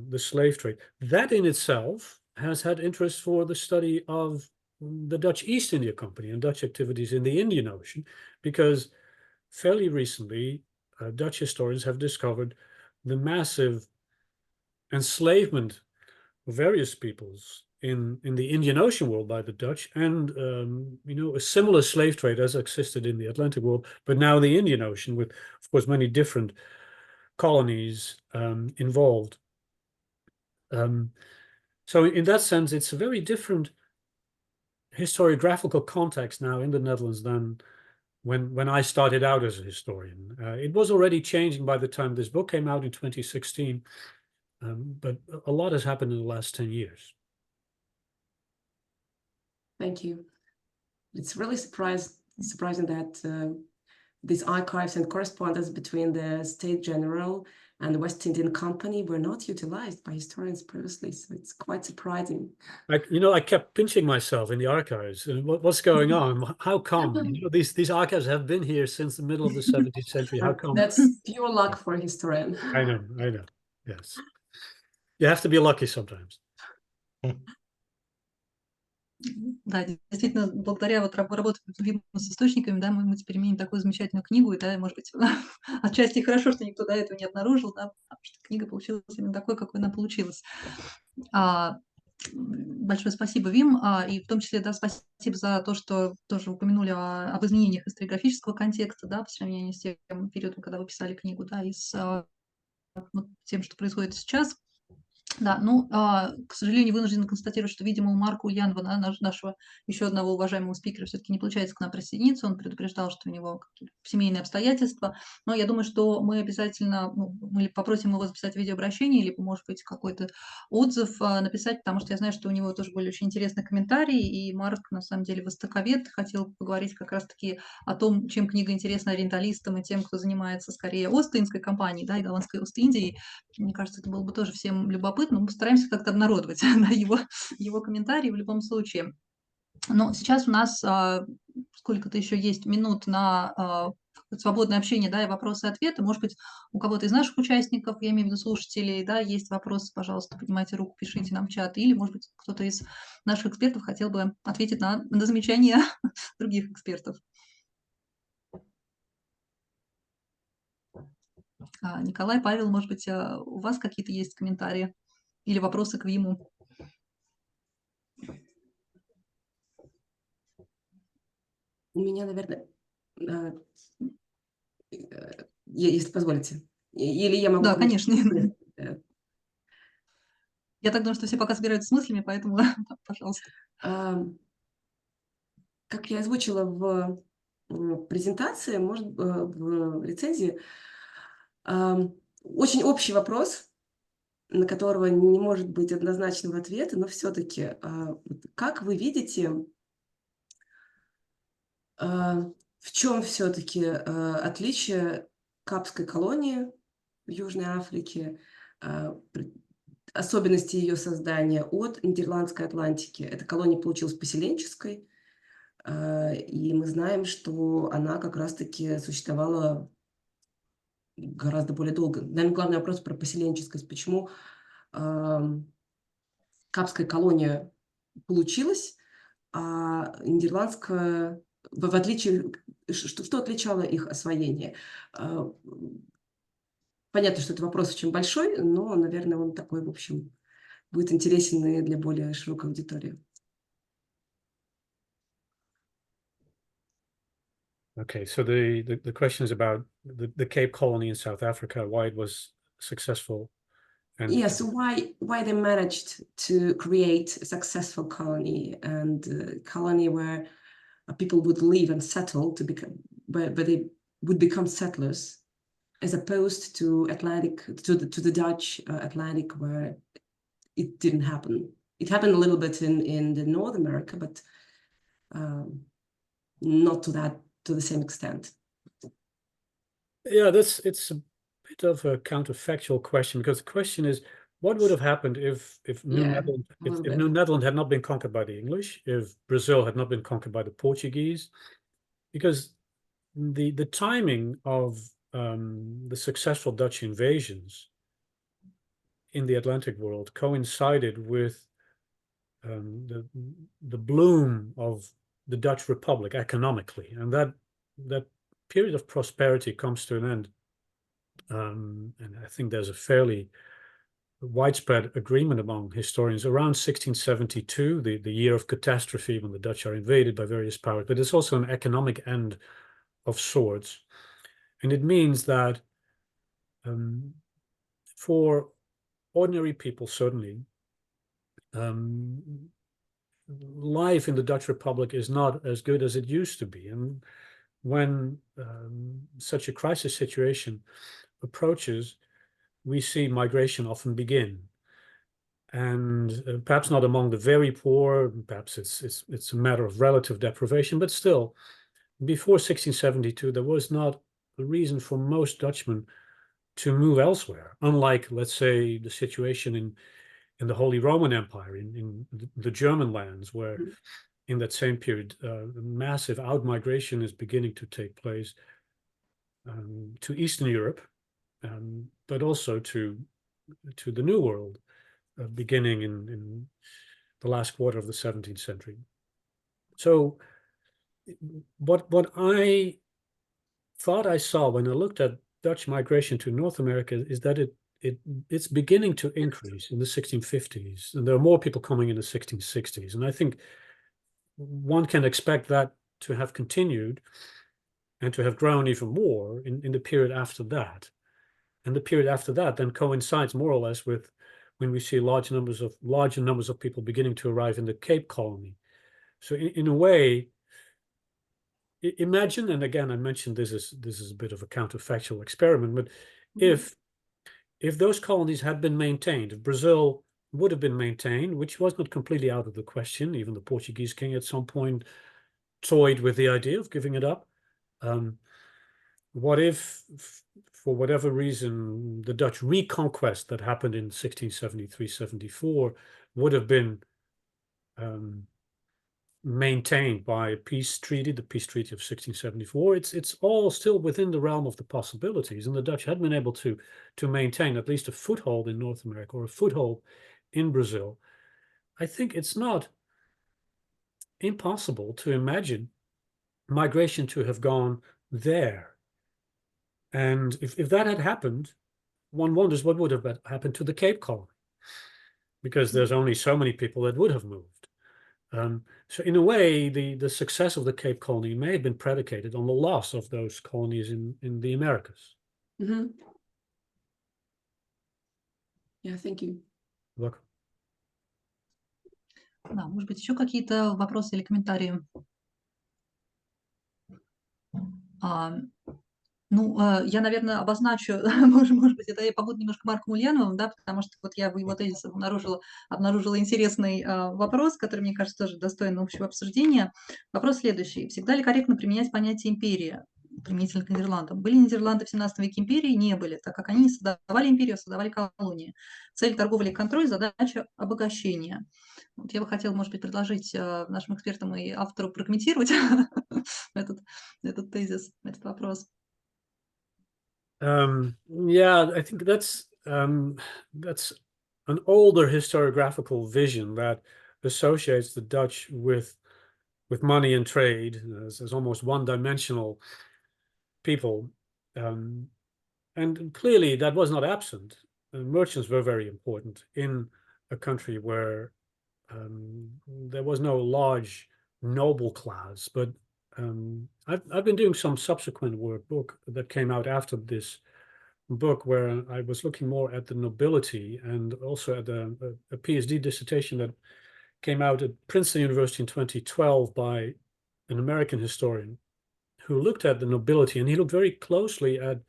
the slave trade. That in itself has had interest for the study of the Dutch East India Company and Dutch activities in the Indian Ocean, because fairly recently, Dutch historians have discovered the massive enslavement of various peoples in the Indian Ocean world by the Dutch, and a similar slave trade as existed in the Atlantic world, but now the Indian Ocean, with, of course, many different colonies involved. So in that sense, it's a very different historiographical context now in the Netherlands than when I started out as a historian. It was already changing by the time this book came out in 2016, but a lot has happened in the last 10 years. Thank you. It's really surprising that these archives and correspondence between the State General and the West Indian Company were not utilized by historians previously. So it's quite surprising. I kept pinching myself in the archives. What's going on? How come? These archives have been here since the middle of the 17th century. How come? That's pure luck for a historian. I know. Yes. You have to be lucky sometimes. Да, действительно, благодаря вот работе с источниками, да, мы теперь имеем такую замечательную книгу, и, да, может быть, отчасти хорошо, что никто до этого не обнаружил, да, потому что книга получилась именно такой, какой она получилась. Большое спасибо, Вим, и в том числе, да, спасибо за то, что тоже упомянули об изменениях историографического контекста, да, по сравнению с тем периодом, когда вы писали книгу, да, и с тем, что происходит сейчас. Да, ну, к сожалению, вынуждена констатировать, что, видимо, у Марка Ульянова, нашего еще одного уважаемого спикера, все-таки не получается к нам присоединиться. Он предупреждал, что у него какие-то семейные обстоятельства. Но я думаю, что мы обязательно, мы попросим его записать видеообращение, либо, может быть, какой-то отзыв написать, потому что я знаю, что у него тоже были очень интересные комментарии, и Марк, на самом деле, востоковед, хотел поговорить как раз-таки о том, чем книга интересна ориенталистам и тем, кто занимается скорее Ост-Индской компанией, да, и голландской Ост-Индией. Мне кажется, это было бы тоже всем любопытно. Мы постараемся как-то обнародовать да, его комментарии в любом случае. Но сейчас у нас сколько-то еще есть минут на свободное общение, да, и вопросы-ответы. Может быть, у кого-то из наших участников, я имею в виду слушателей, да, есть вопросы, пожалуйста, поднимайте руку, пишите нам в чат. Или, может быть, кто-то из наших экспертов хотел бы ответить на замечания других экспертов. Николай, Павел, может быть, у вас какие-то есть комментарии или вопросы к Виму? У меня, наверное, если позволите. Или я могу... Да, конечно. Я так думаю, что все пока собираются с мыслями, поэтому, пожалуйста. Как я озвучила в презентации, может, в рецензии, очень общий вопрос, на которого не может быть однозначного ответа, но все-таки, как вы видите, в чем все-таки отличие Капской колонии в Южной Африке, особенности ее создания от Нидерландской Атлантики? Эта колония получилась поселенческой, и мы знаем, что она как раз-таки существовала гораздо более долго. Наверное, главный вопрос про поселенческость. Почему Капская колония получилась, а нидерландская, в отличие, что отличало их освоение? Понятно, что это вопрос очень большой, но, наверное, он такой, в общем, будет интересен и для более широкой аудитории. Okay, so the question is about the Cape Colony in South Africa, why it was successful. And yes, why they managed to create a successful colony, and a colony where people would live and settle to become, where they would become settlers, as opposed to the Dutch Atlantic, where it didn't happen. It happened a little bit in the North America, but not to the same extent. Yeah, it's a bit of a counterfactual question, because the question is, what would have happened if New Netherlands had not been conquered by the English, if Brazil had not been conquered by the Portuguese? Because the timing of the successful Dutch invasions in the Atlantic world coincided with the bloom of the Dutch Republic economically, and that period of prosperity comes to an end. And I think there's a fairly widespread agreement among historians around 1672, the year of catastrophe when the Dutch are invaded by various powers, but it's also an economic end of sorts. And it means that for ordinary people, certainly, life in the Dutch Republic is not as good as it used to be. And when such a crisis situation approaches, we see migration often begin. And perhaps not among the very poor, perhaps it's a matter of relative deprivation, but still, before 1672, there was not a reason for most Dutchmen to move elsewhere, unlike, let's say, the situation in the Holy Roman Empire, in the German lands, where in that same period, massive outmigration is beginning to take place to Eastern Europe, but also to the New World, beginning in the last quarter of the 17th century. So what I thought I saw when I looked at Dutch migration to North America is that it's beginning to increase in the 1650s, and there are more people coming in the 1660s. And I think one can expect that to have continued and to have grown even more in the period after that. And the period after that then coincides more or less with when we see larger numbers of people beginning to arrive in the Cape Colony. So in a way, imagine, and again, I mentioned this is a bit of a counterfactual experiment, but if those colonies had been maintained, if Brazil would have been maintained, which was not completely out of the question, even the Portuguese king at some point toyed with the idea of giving it up. What if, for whatever reason, the Dutch reconquest that happened in 1673-74 would have been maintained by a peace treaty, the peace treaty of 1674? It's all still within the realm of the possibilities, and the Dutch had been able to maintain at least a foothold in North America or a foothold in Brazil. I think it's not impossible to imagine migration to have gone there. And if that had happened, one wonders what would have happened to the Cape Colony, because there's only so many people that would have moved. So in a way, the success of the Cape Colony may have been predicated on the loss of those colonies in the Americas. Mm-hmm. Yeah, thank you. Look. Да, может быть, еще какие-то вопросы или комментарии? Я, наверное, обозначу, может быть, это я побуду немножко Марком Ульяновым, да, потому что вот я в его тезисах обнаружила интересный вопрос, который, мне кажется, тоже достоин общего обсуждения. Вопрос следующий. Всегда ли корректно применять понятие империя применительно к Нидерландам? Были Нидерланды в 17 веке империей? Не были, так как они не создавали империю, а создавали колонии. Цель торговли и контроль, задача обогащения. Вот я бы хотела, может быть, предложить нашим экспертам и автору прокомментировать этот тезис, этот вопрос. Yeah, I think that's an older historiographical vision that associates the Dutch with money and trade as almost one-dimensional people, and clearly that was not absent. Merchants were very important in a country where there was no large noble class, but I've been doing some subsequent book that came out after this book, where I was looking more at the nobility, and also at a PhD dissertation that came out at Princeton University in 2012 by an American historian who looked at the nobility, and he looked very closely at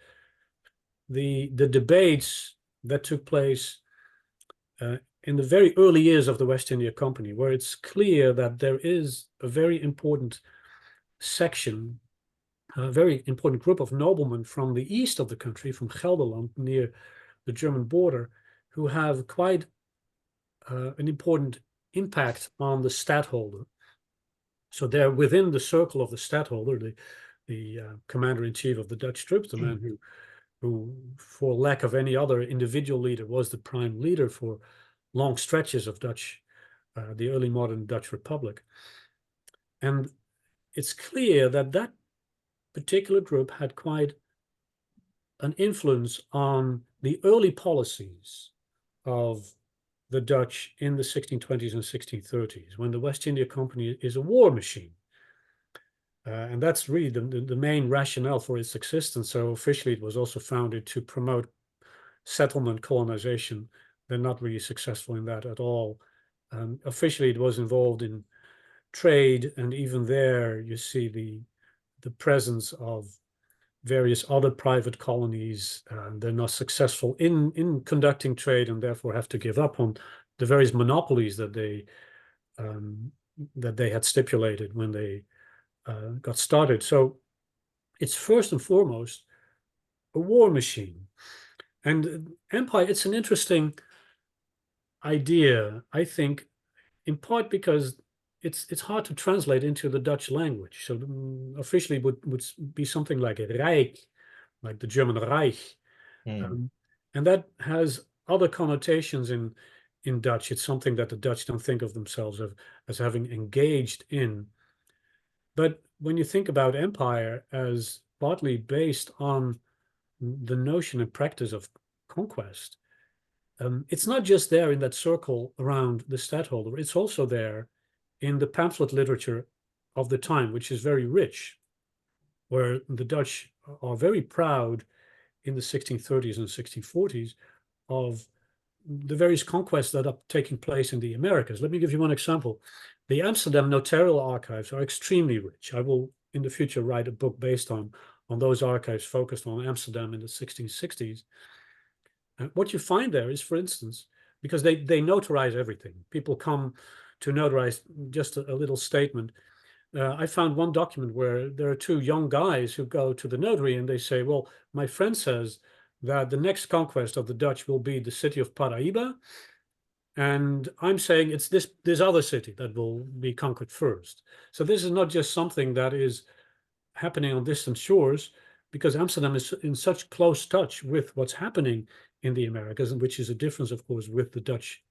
the debates that took place in the very early years of the West India Company, where it's clear that there is a very important section, a very important group of noblemen from the east of the country, from Gelderland, near the German border, who have quite an important impact on the stadtholder. So they're within the circle of the stadtholder, the commander-in-chief of the Dutch troops, the man who, for lack of any other individual leader, was the prime leader for long stretches of the early modern Dutch Republic. And it's clear that that particular group had quite an influence on the early policies of the Dutch in the 1620s and 1630s, when the West India Company is a war machine. And that's really the main rationale for its existence. So officially it was also founded to promote settlement colonization. They're not really successful in that at all. Officially it was involved in trade, and even there you see the presence of various other private colonies. They're not successful in conducting trade, and therefore have to give up on the various monopolies that they had stipulated when they got started. So it's first and foremost a war machine. And empire, it's an interesting idea, I think, in part because it's hard to translate into the Dutch language. So officially would be something like a Rijk, like the German Reich. And that has other connotations in Dutch. It's something that the Dutch don't think of themselves as having engaged in. But when you think about empire as partly based on the notion and practice of conquest, it's not just there in that circle around the stadtholder, it's also there in the pamphlet literature of the time, which is very rich, where the Dutch are very proud in the 1630s and 1640s of the various conquests that are taking place in the Americas. Let me give you one example. The Amsterdam notarial archives are extremely rich. I will, in the future, write a book based on those archives focused on Amsterdam in the 1660s. What you find there is, for instance, because they notarize everything. People come to notarize just a little statement. I found one document where there are two young guys who go to the notary and they say, well, my friend says that the next conquest of the Dutch will be the city of Paraíba. And I'm saying it's this other city that will be conquered first. So this is not just something that is happening on distant shores, because Amsterdam is in such close touch with what's happening in the Americas, and which is a difference, of course, with the Dutch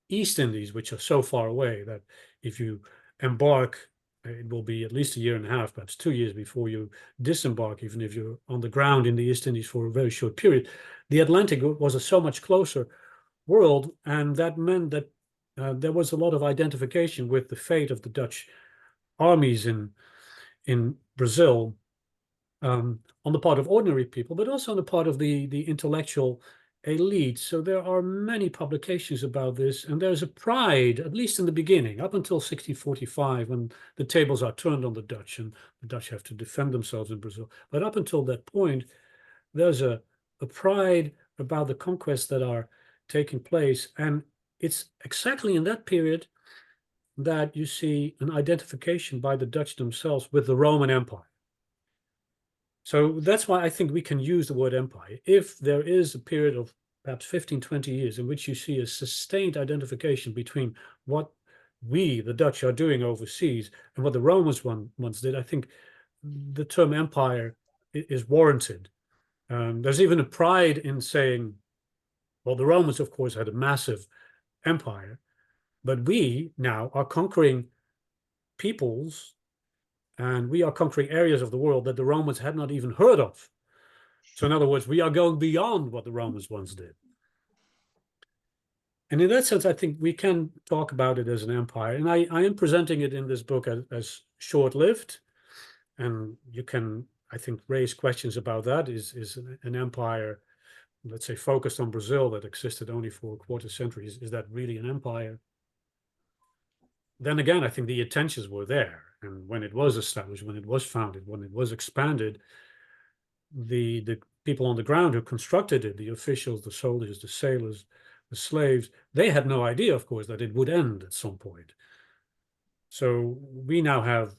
East Indies, which are so far away that if you embark, it will be at least a year and a half, perhaps 2 years before you disembark, even if you're on the ground in the East Indies for a very short period. The Atlantic was a so much closer world, and that meant that there was a lot of identification with the fate of the Dutch armies in Brazil, on the part of ordinary people, but also on the part of the intellectual elite. So there are many publications about this, and there's a pride, at least in the beginning, up until 1645, when the tables are turned on the Dutch and the Dutch have to defend themselves in Brazil. But up until that point, there's a pride about the conquests that are taking place. And it's exactly in that period that you see an identification by the Dutch themselves with the Roman Empire. So that's why I think we can use the word empire. If there is a period of perhaps 15, 20 years in which you see a sustained identification between what we, the Dutch, are doing overseas and what the Romans once did, I think the term empire is warranted. There's even a pride in saying, well, the Romans, of course, had a massive empire, but we now are conquering peoples, and we are conquering areas of the world that the Romans had not even heard of. So in other words, we are going beyond what the Romans once did. And in that sense, I think we can talk about it as an empire. And I am presenting it in this book as short-lived. And you can, I think, raise questions about that. Is an empire, let's say, focused on Brazil that existed only for a quarter century, is that really an empire? Then again, I think the intentions were there. And when it was established, when it was founded, when it was expanded, the people on the ground who constructed it, the officials, the soldiers, the sailors, the slaves, they had no idea, of course, that it would end at some point. So we now have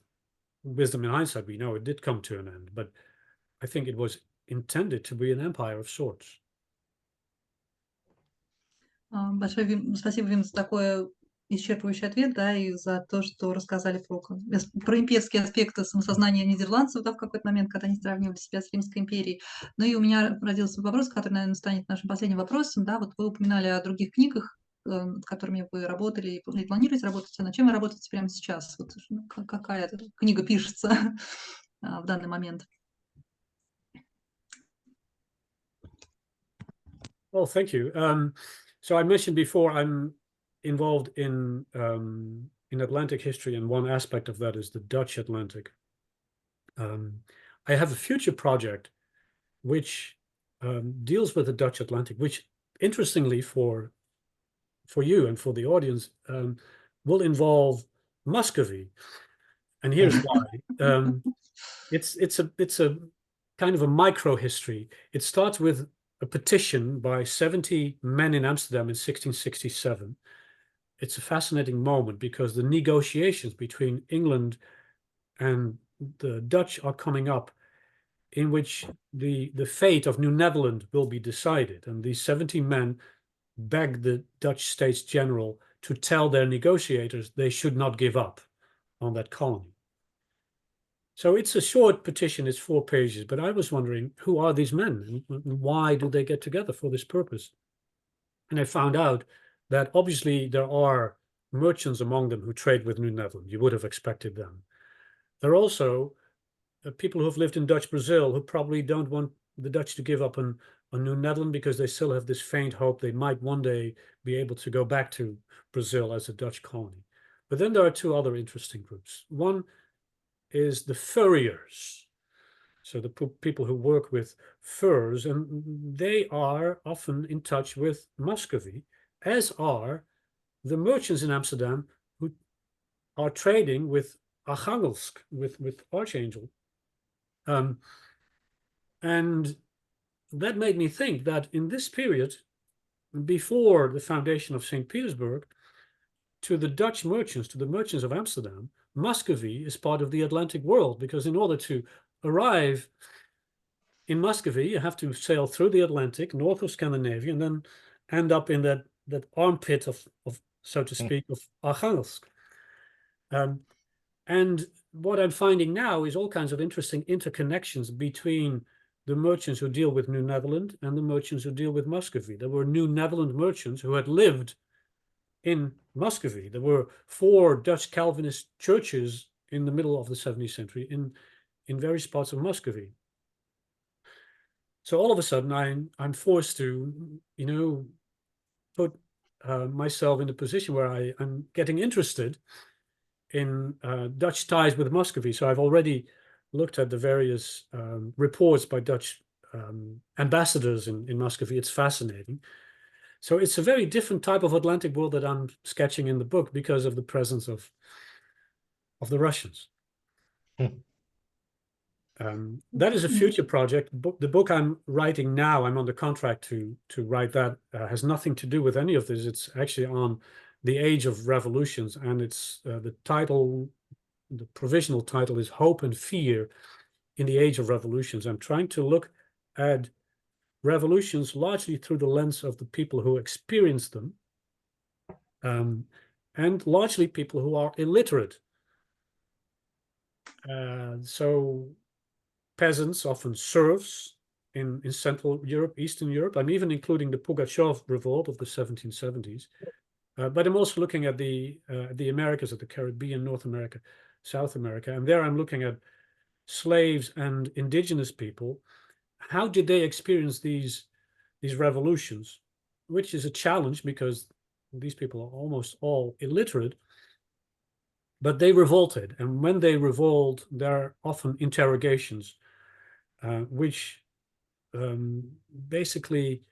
wisdom in hindsight. We know it did come to an end, but I think it was intended to be an empire of sorts. Большое спасибо, Вим, за такое исчерпывающий ответ, да, и за то, что рассказали про имперские аспекты самосознания нидерландцев, да, в какой-то момент, когда они сравнивали себя с Римской империей. Ну и у меня родился вопрос, который, наверное, станет нашим последним вопросом, да, вот вы упоминали о других книгах, над которыми вы работали и планируете работать, а над чем вы работаете прямо сейчас? Вот какая книга пишется в данный момент? Well, thank you. So I mentioned before, I'm involved in Atlantic history, and one aspect of that is the Dutch Atlantic. I have a future project which deals with the Dutch Atlantic, which, interestingly for you and for the audience, will involve Muscovy, and here's why. It's a kind of a micro history. It starts with a petition by 70 men in Amsterdam in 1667. It's a fascinating moment because the negotiations between England and the Dutch are coming up, in which the fate of New Netherland will be decided. And these 70 men beg the Dutch States General to tell their negotiators they should not give up on that colony. So it's a short petition, it's 4 pages, but I was wondering, who are these men and why do they get together for this purpose? And I found out that obviously there are merchants among them who trade with New Netherland. You would have expected them. There are also people who have lived in Dutch Brazil who probably don't want the Dutch to give up on New Netherland because they still have this faint hope they might one day be able to go back to Brazil as a Dutch colony. But then there are 2 other interesting groups. One is the furriers, so the people who work with furs, and they are often in touch with Muscovy as are the merchants in Amsterdam who are trading with okalska, with Archangel. And that made me think that in this period, before the foundation of St. Petersburg, to the Dutch merchants, to the merchants of Amsterdam, Muscovy is part of the Atlantic world, because in order to arrive in Muscovy, you have to sail through the Atlantic, north of Scandinavia, and then end up in that armpit of so to speak, of Archangelsk. And what I'm finding now is all kinds of interesting interconnections between the merchants who deal with New Netherland and the merchants who deal with Muscovy. There were New Netherland merchants who had lived in Muscovy. There were 4 Dutch Calvinist churches in the middle of the 17th century in various parts of Muscovy. So all of a sudden, I'm forced to, put myself in a position where I'm getting interested in Dutch ties with Muscovy. So I've already looked at the various reports by Dutch ambassadors in Muscovy. It's fascinating. So it's a very different type of Atlantic world that I'm sketching in the book because of the presence of the Russians. That is a future project. The book I'm writing now, I'm under contract to write that, has nothing to do with any of this. It's actually on the age of revolutions, and it's the provisional title is Hope and Fear in the Age of Revolutions. I'm trying to look at revolutions largely through the lens of the people who experience them, and largely people who are illiterate. So peasants, often serfs in Central Europe, Eastern Europe. I'm even including the Pugachev revolt of the 1770s. But I'm also looking at the Americas, at the Caribbean, North America, South America. And there I'm looking at slaves and indigenous people. How did they experience these revolutions? Which is a challenge because these people are almost all illiterate. But they revolted. And when they revolt, there are often interrogations, which basically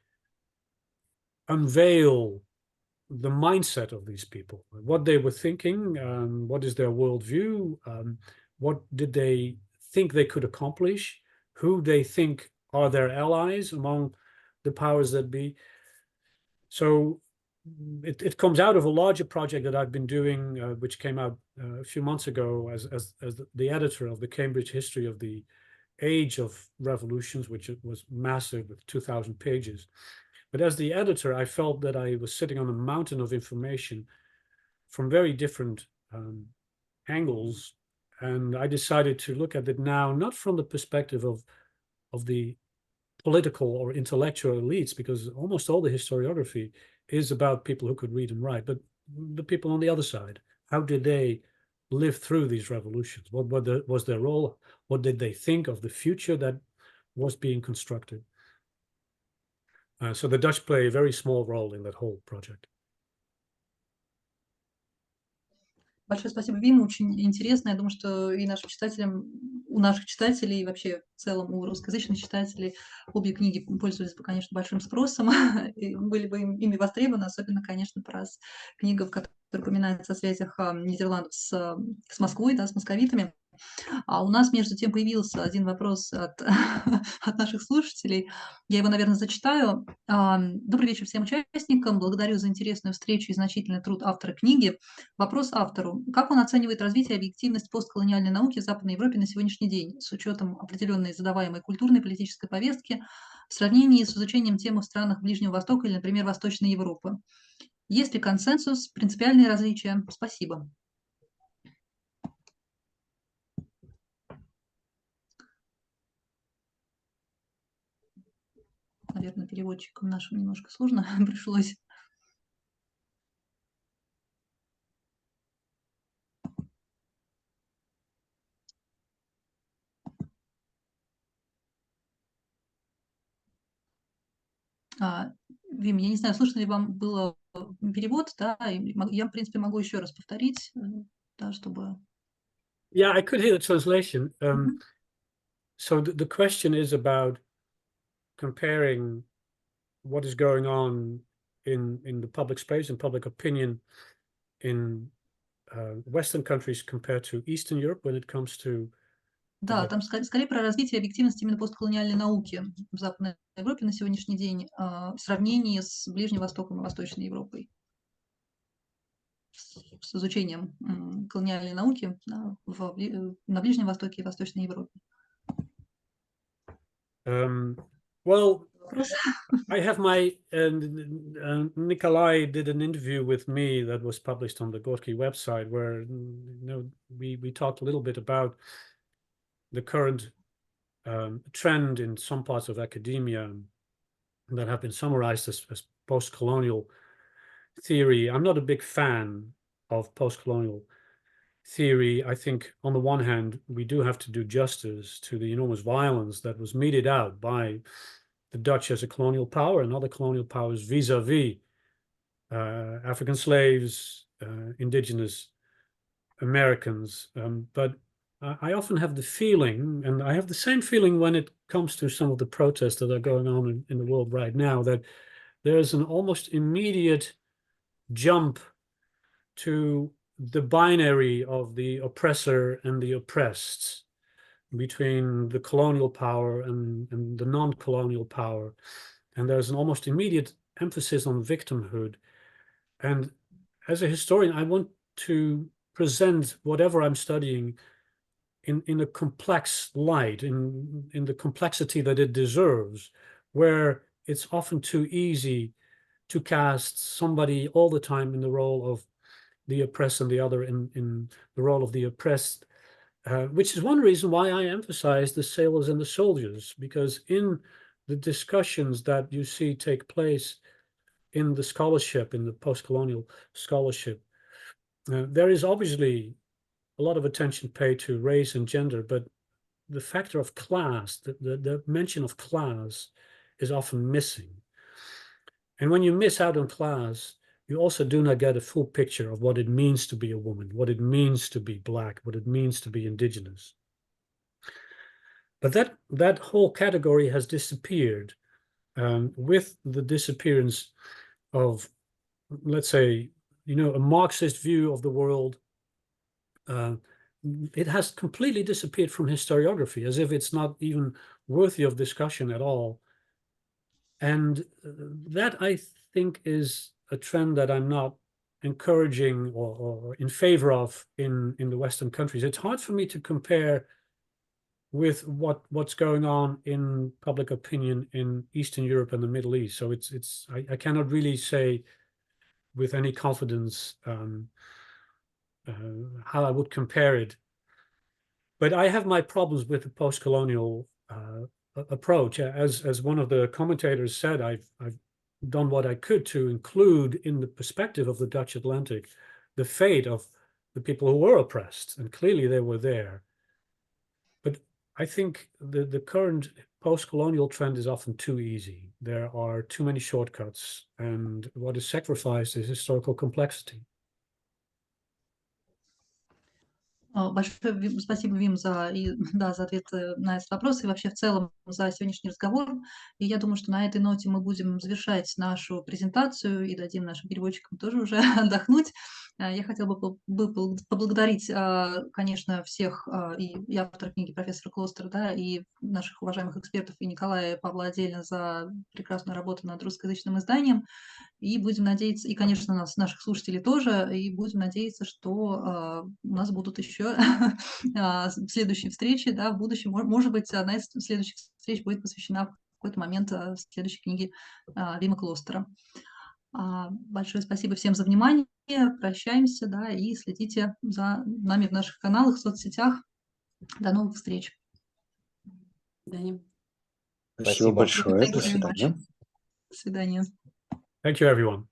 unveil the mindset of these people, what they were thinking, what is their worldview, what did they think they could accomplish, who they think are their allies among the powers that be. So it comes out of a larger project that I've been doing, which came out a few months ago as the editor of the Cambridge History of the Age of Revolutions, which was massive with 2,000 pages. But as the editor, I felt that I was sitting on a mountain of information from very different angles. And I decided to look at it now, not from the perspective of the political or intellectual elites, because almost all the historiography is about people who could read and write, but the people on the other side. How did they live through these revolutions? What was their role? What did they think of the future that was being constructed? So the Dutch play a very small role in that whole project. Большое спасибо, Вим, очень интересно. Я думаю, что и нашим читателям, у наших читателей, и вообще в целом у русскоязычных читателей обе книги пользовались бы, конечно, большим спросом, и были бы ими востребованы, особенно, конечно, книга, в которой упоминается о связях Нидерландов с Москвой, да, с московитами. А у нас, между тем, появился один вопрос от наших слушателей. Я его, наверное, зачитаю. Добрый вечер всем участникам. Благодарю за интересную встречу и значительный труд автора книги. Вопрос автору. Как он оценивает развитие и объективность постколониальной науки в Западной Европе на сегодняшний день с учетом определенной задаваемой культурной и политической повестки в сравнении с изучением темы в странах Ближнего Востока или, например, Восточной Европы? Есть ли консенсус, принципиальные различия? Спасибо. Наверное, переводчикам нашим немножко сложно пришлось. Вим, я не знаю, слышно ли вам было перевод, да? Я, в принципе, могу еще раз повторить, да, чтобы... Yeah, I could hear the translation. So the question is about comparing what is going on in the public space and public opinion in Western countries compared to Eastern Europe when it comes to Да, там скорее про развитие объективности именно постколониальной науки в Западной Европе на сегодняшний день в сравнении с Ближним Востоком и Восточной Европой. С изучением колониальной науки на Ближнем Востоке и Восточной Европе. Well, I have my Nikolai did an interview with me that was published on the Gorky website where we talked a little bit about the current trend in some parts of academia that have been summarized as post-colonial theory. I'm not a big fan of post-colonial theory. I think on the one hand, we do have to do justice to the enormous violence that was meted out by the Dutch as a colonial power and other colonial powers vis-a-vis African slaves, indigenous Americans. But I often have the feeling, and I have the same feeling when it comes to some of the protests that are going on in the world right now, that there's an almost immediate jump to the binary of the oppressor and the oppressed, between the colonial power and the non-colonial power. And there's an almost immediate emphasis on victimhood. And as a historian, I want to present whatever I'm studying in a complex light, in the complexity that it deserves, where it's often too easy to cast somebody all the time in the role of the oppressed and the other in the role of the oppressed, which is one reason why I emphasize the sailors and the soldiers, because in the discussions that you see take place in the scholarship, in the post-colonial scholarship, there is obviously a lot of attention paid to race and gender, but the factor of class, the mention of class is often missing. And when you miss out on class, you also do not get a full picture of what it means to be a woman, what it means to be Black, what it means to be indigenous. But that whole category has disappeared with the disappearance of, let's say, a Marxist view of the world. It has completely disappeared from historiography, as if it's not even worthy of discussion at all. And that, I think, is a trend that I'm not encouraging or in favor of in the Western countries. It's hard for me to compare with what's going on in public opinion in Eastern Europe and the Middle East. So I cannot really say with any confidence how I would compare it. But I have my problems with the post-colonial approach. As one of the commentators said, I've done what I could to include in the perspective of the Dutch Atlantic the fate of the people who were oppressed, and clearly they were there. But I think the current post-colonial trend is often too easy. There are too many shortcuts, and what is sacrificed is historical complexity. Большое спасибо, Вим, за ответ на этот вопрос и вообще в целом за сегодняшний разговор. И я думаю, что на этой ноте мы будем завершать нашу презентацию и дадим нашим переводчикам тоже уже отдохнуть. Я хотела бы поблагодарить, конечно, всех и автора книги профессора Клостера, да, и наших уважаемых экспертов, и Николая, и Павла отдельно за прекрасную работу над русскоязычным изданием. И будем надеяться, и, конечно, наших слушателей тоже, и будем надеяться, что у нас будут еще следующие встречи, да, в будущем. Может быть, одна из следующих встреч будет посвящена в какой-то момент следующей книге Вима Клостера. Большое спасибо всем за внимание. Прощаемся, да, и следите за нами в наших каналах, в соцсетях. До новых встреч. До свидания. Спасибо большое. До свидания. До свидания. Thank you, everyone.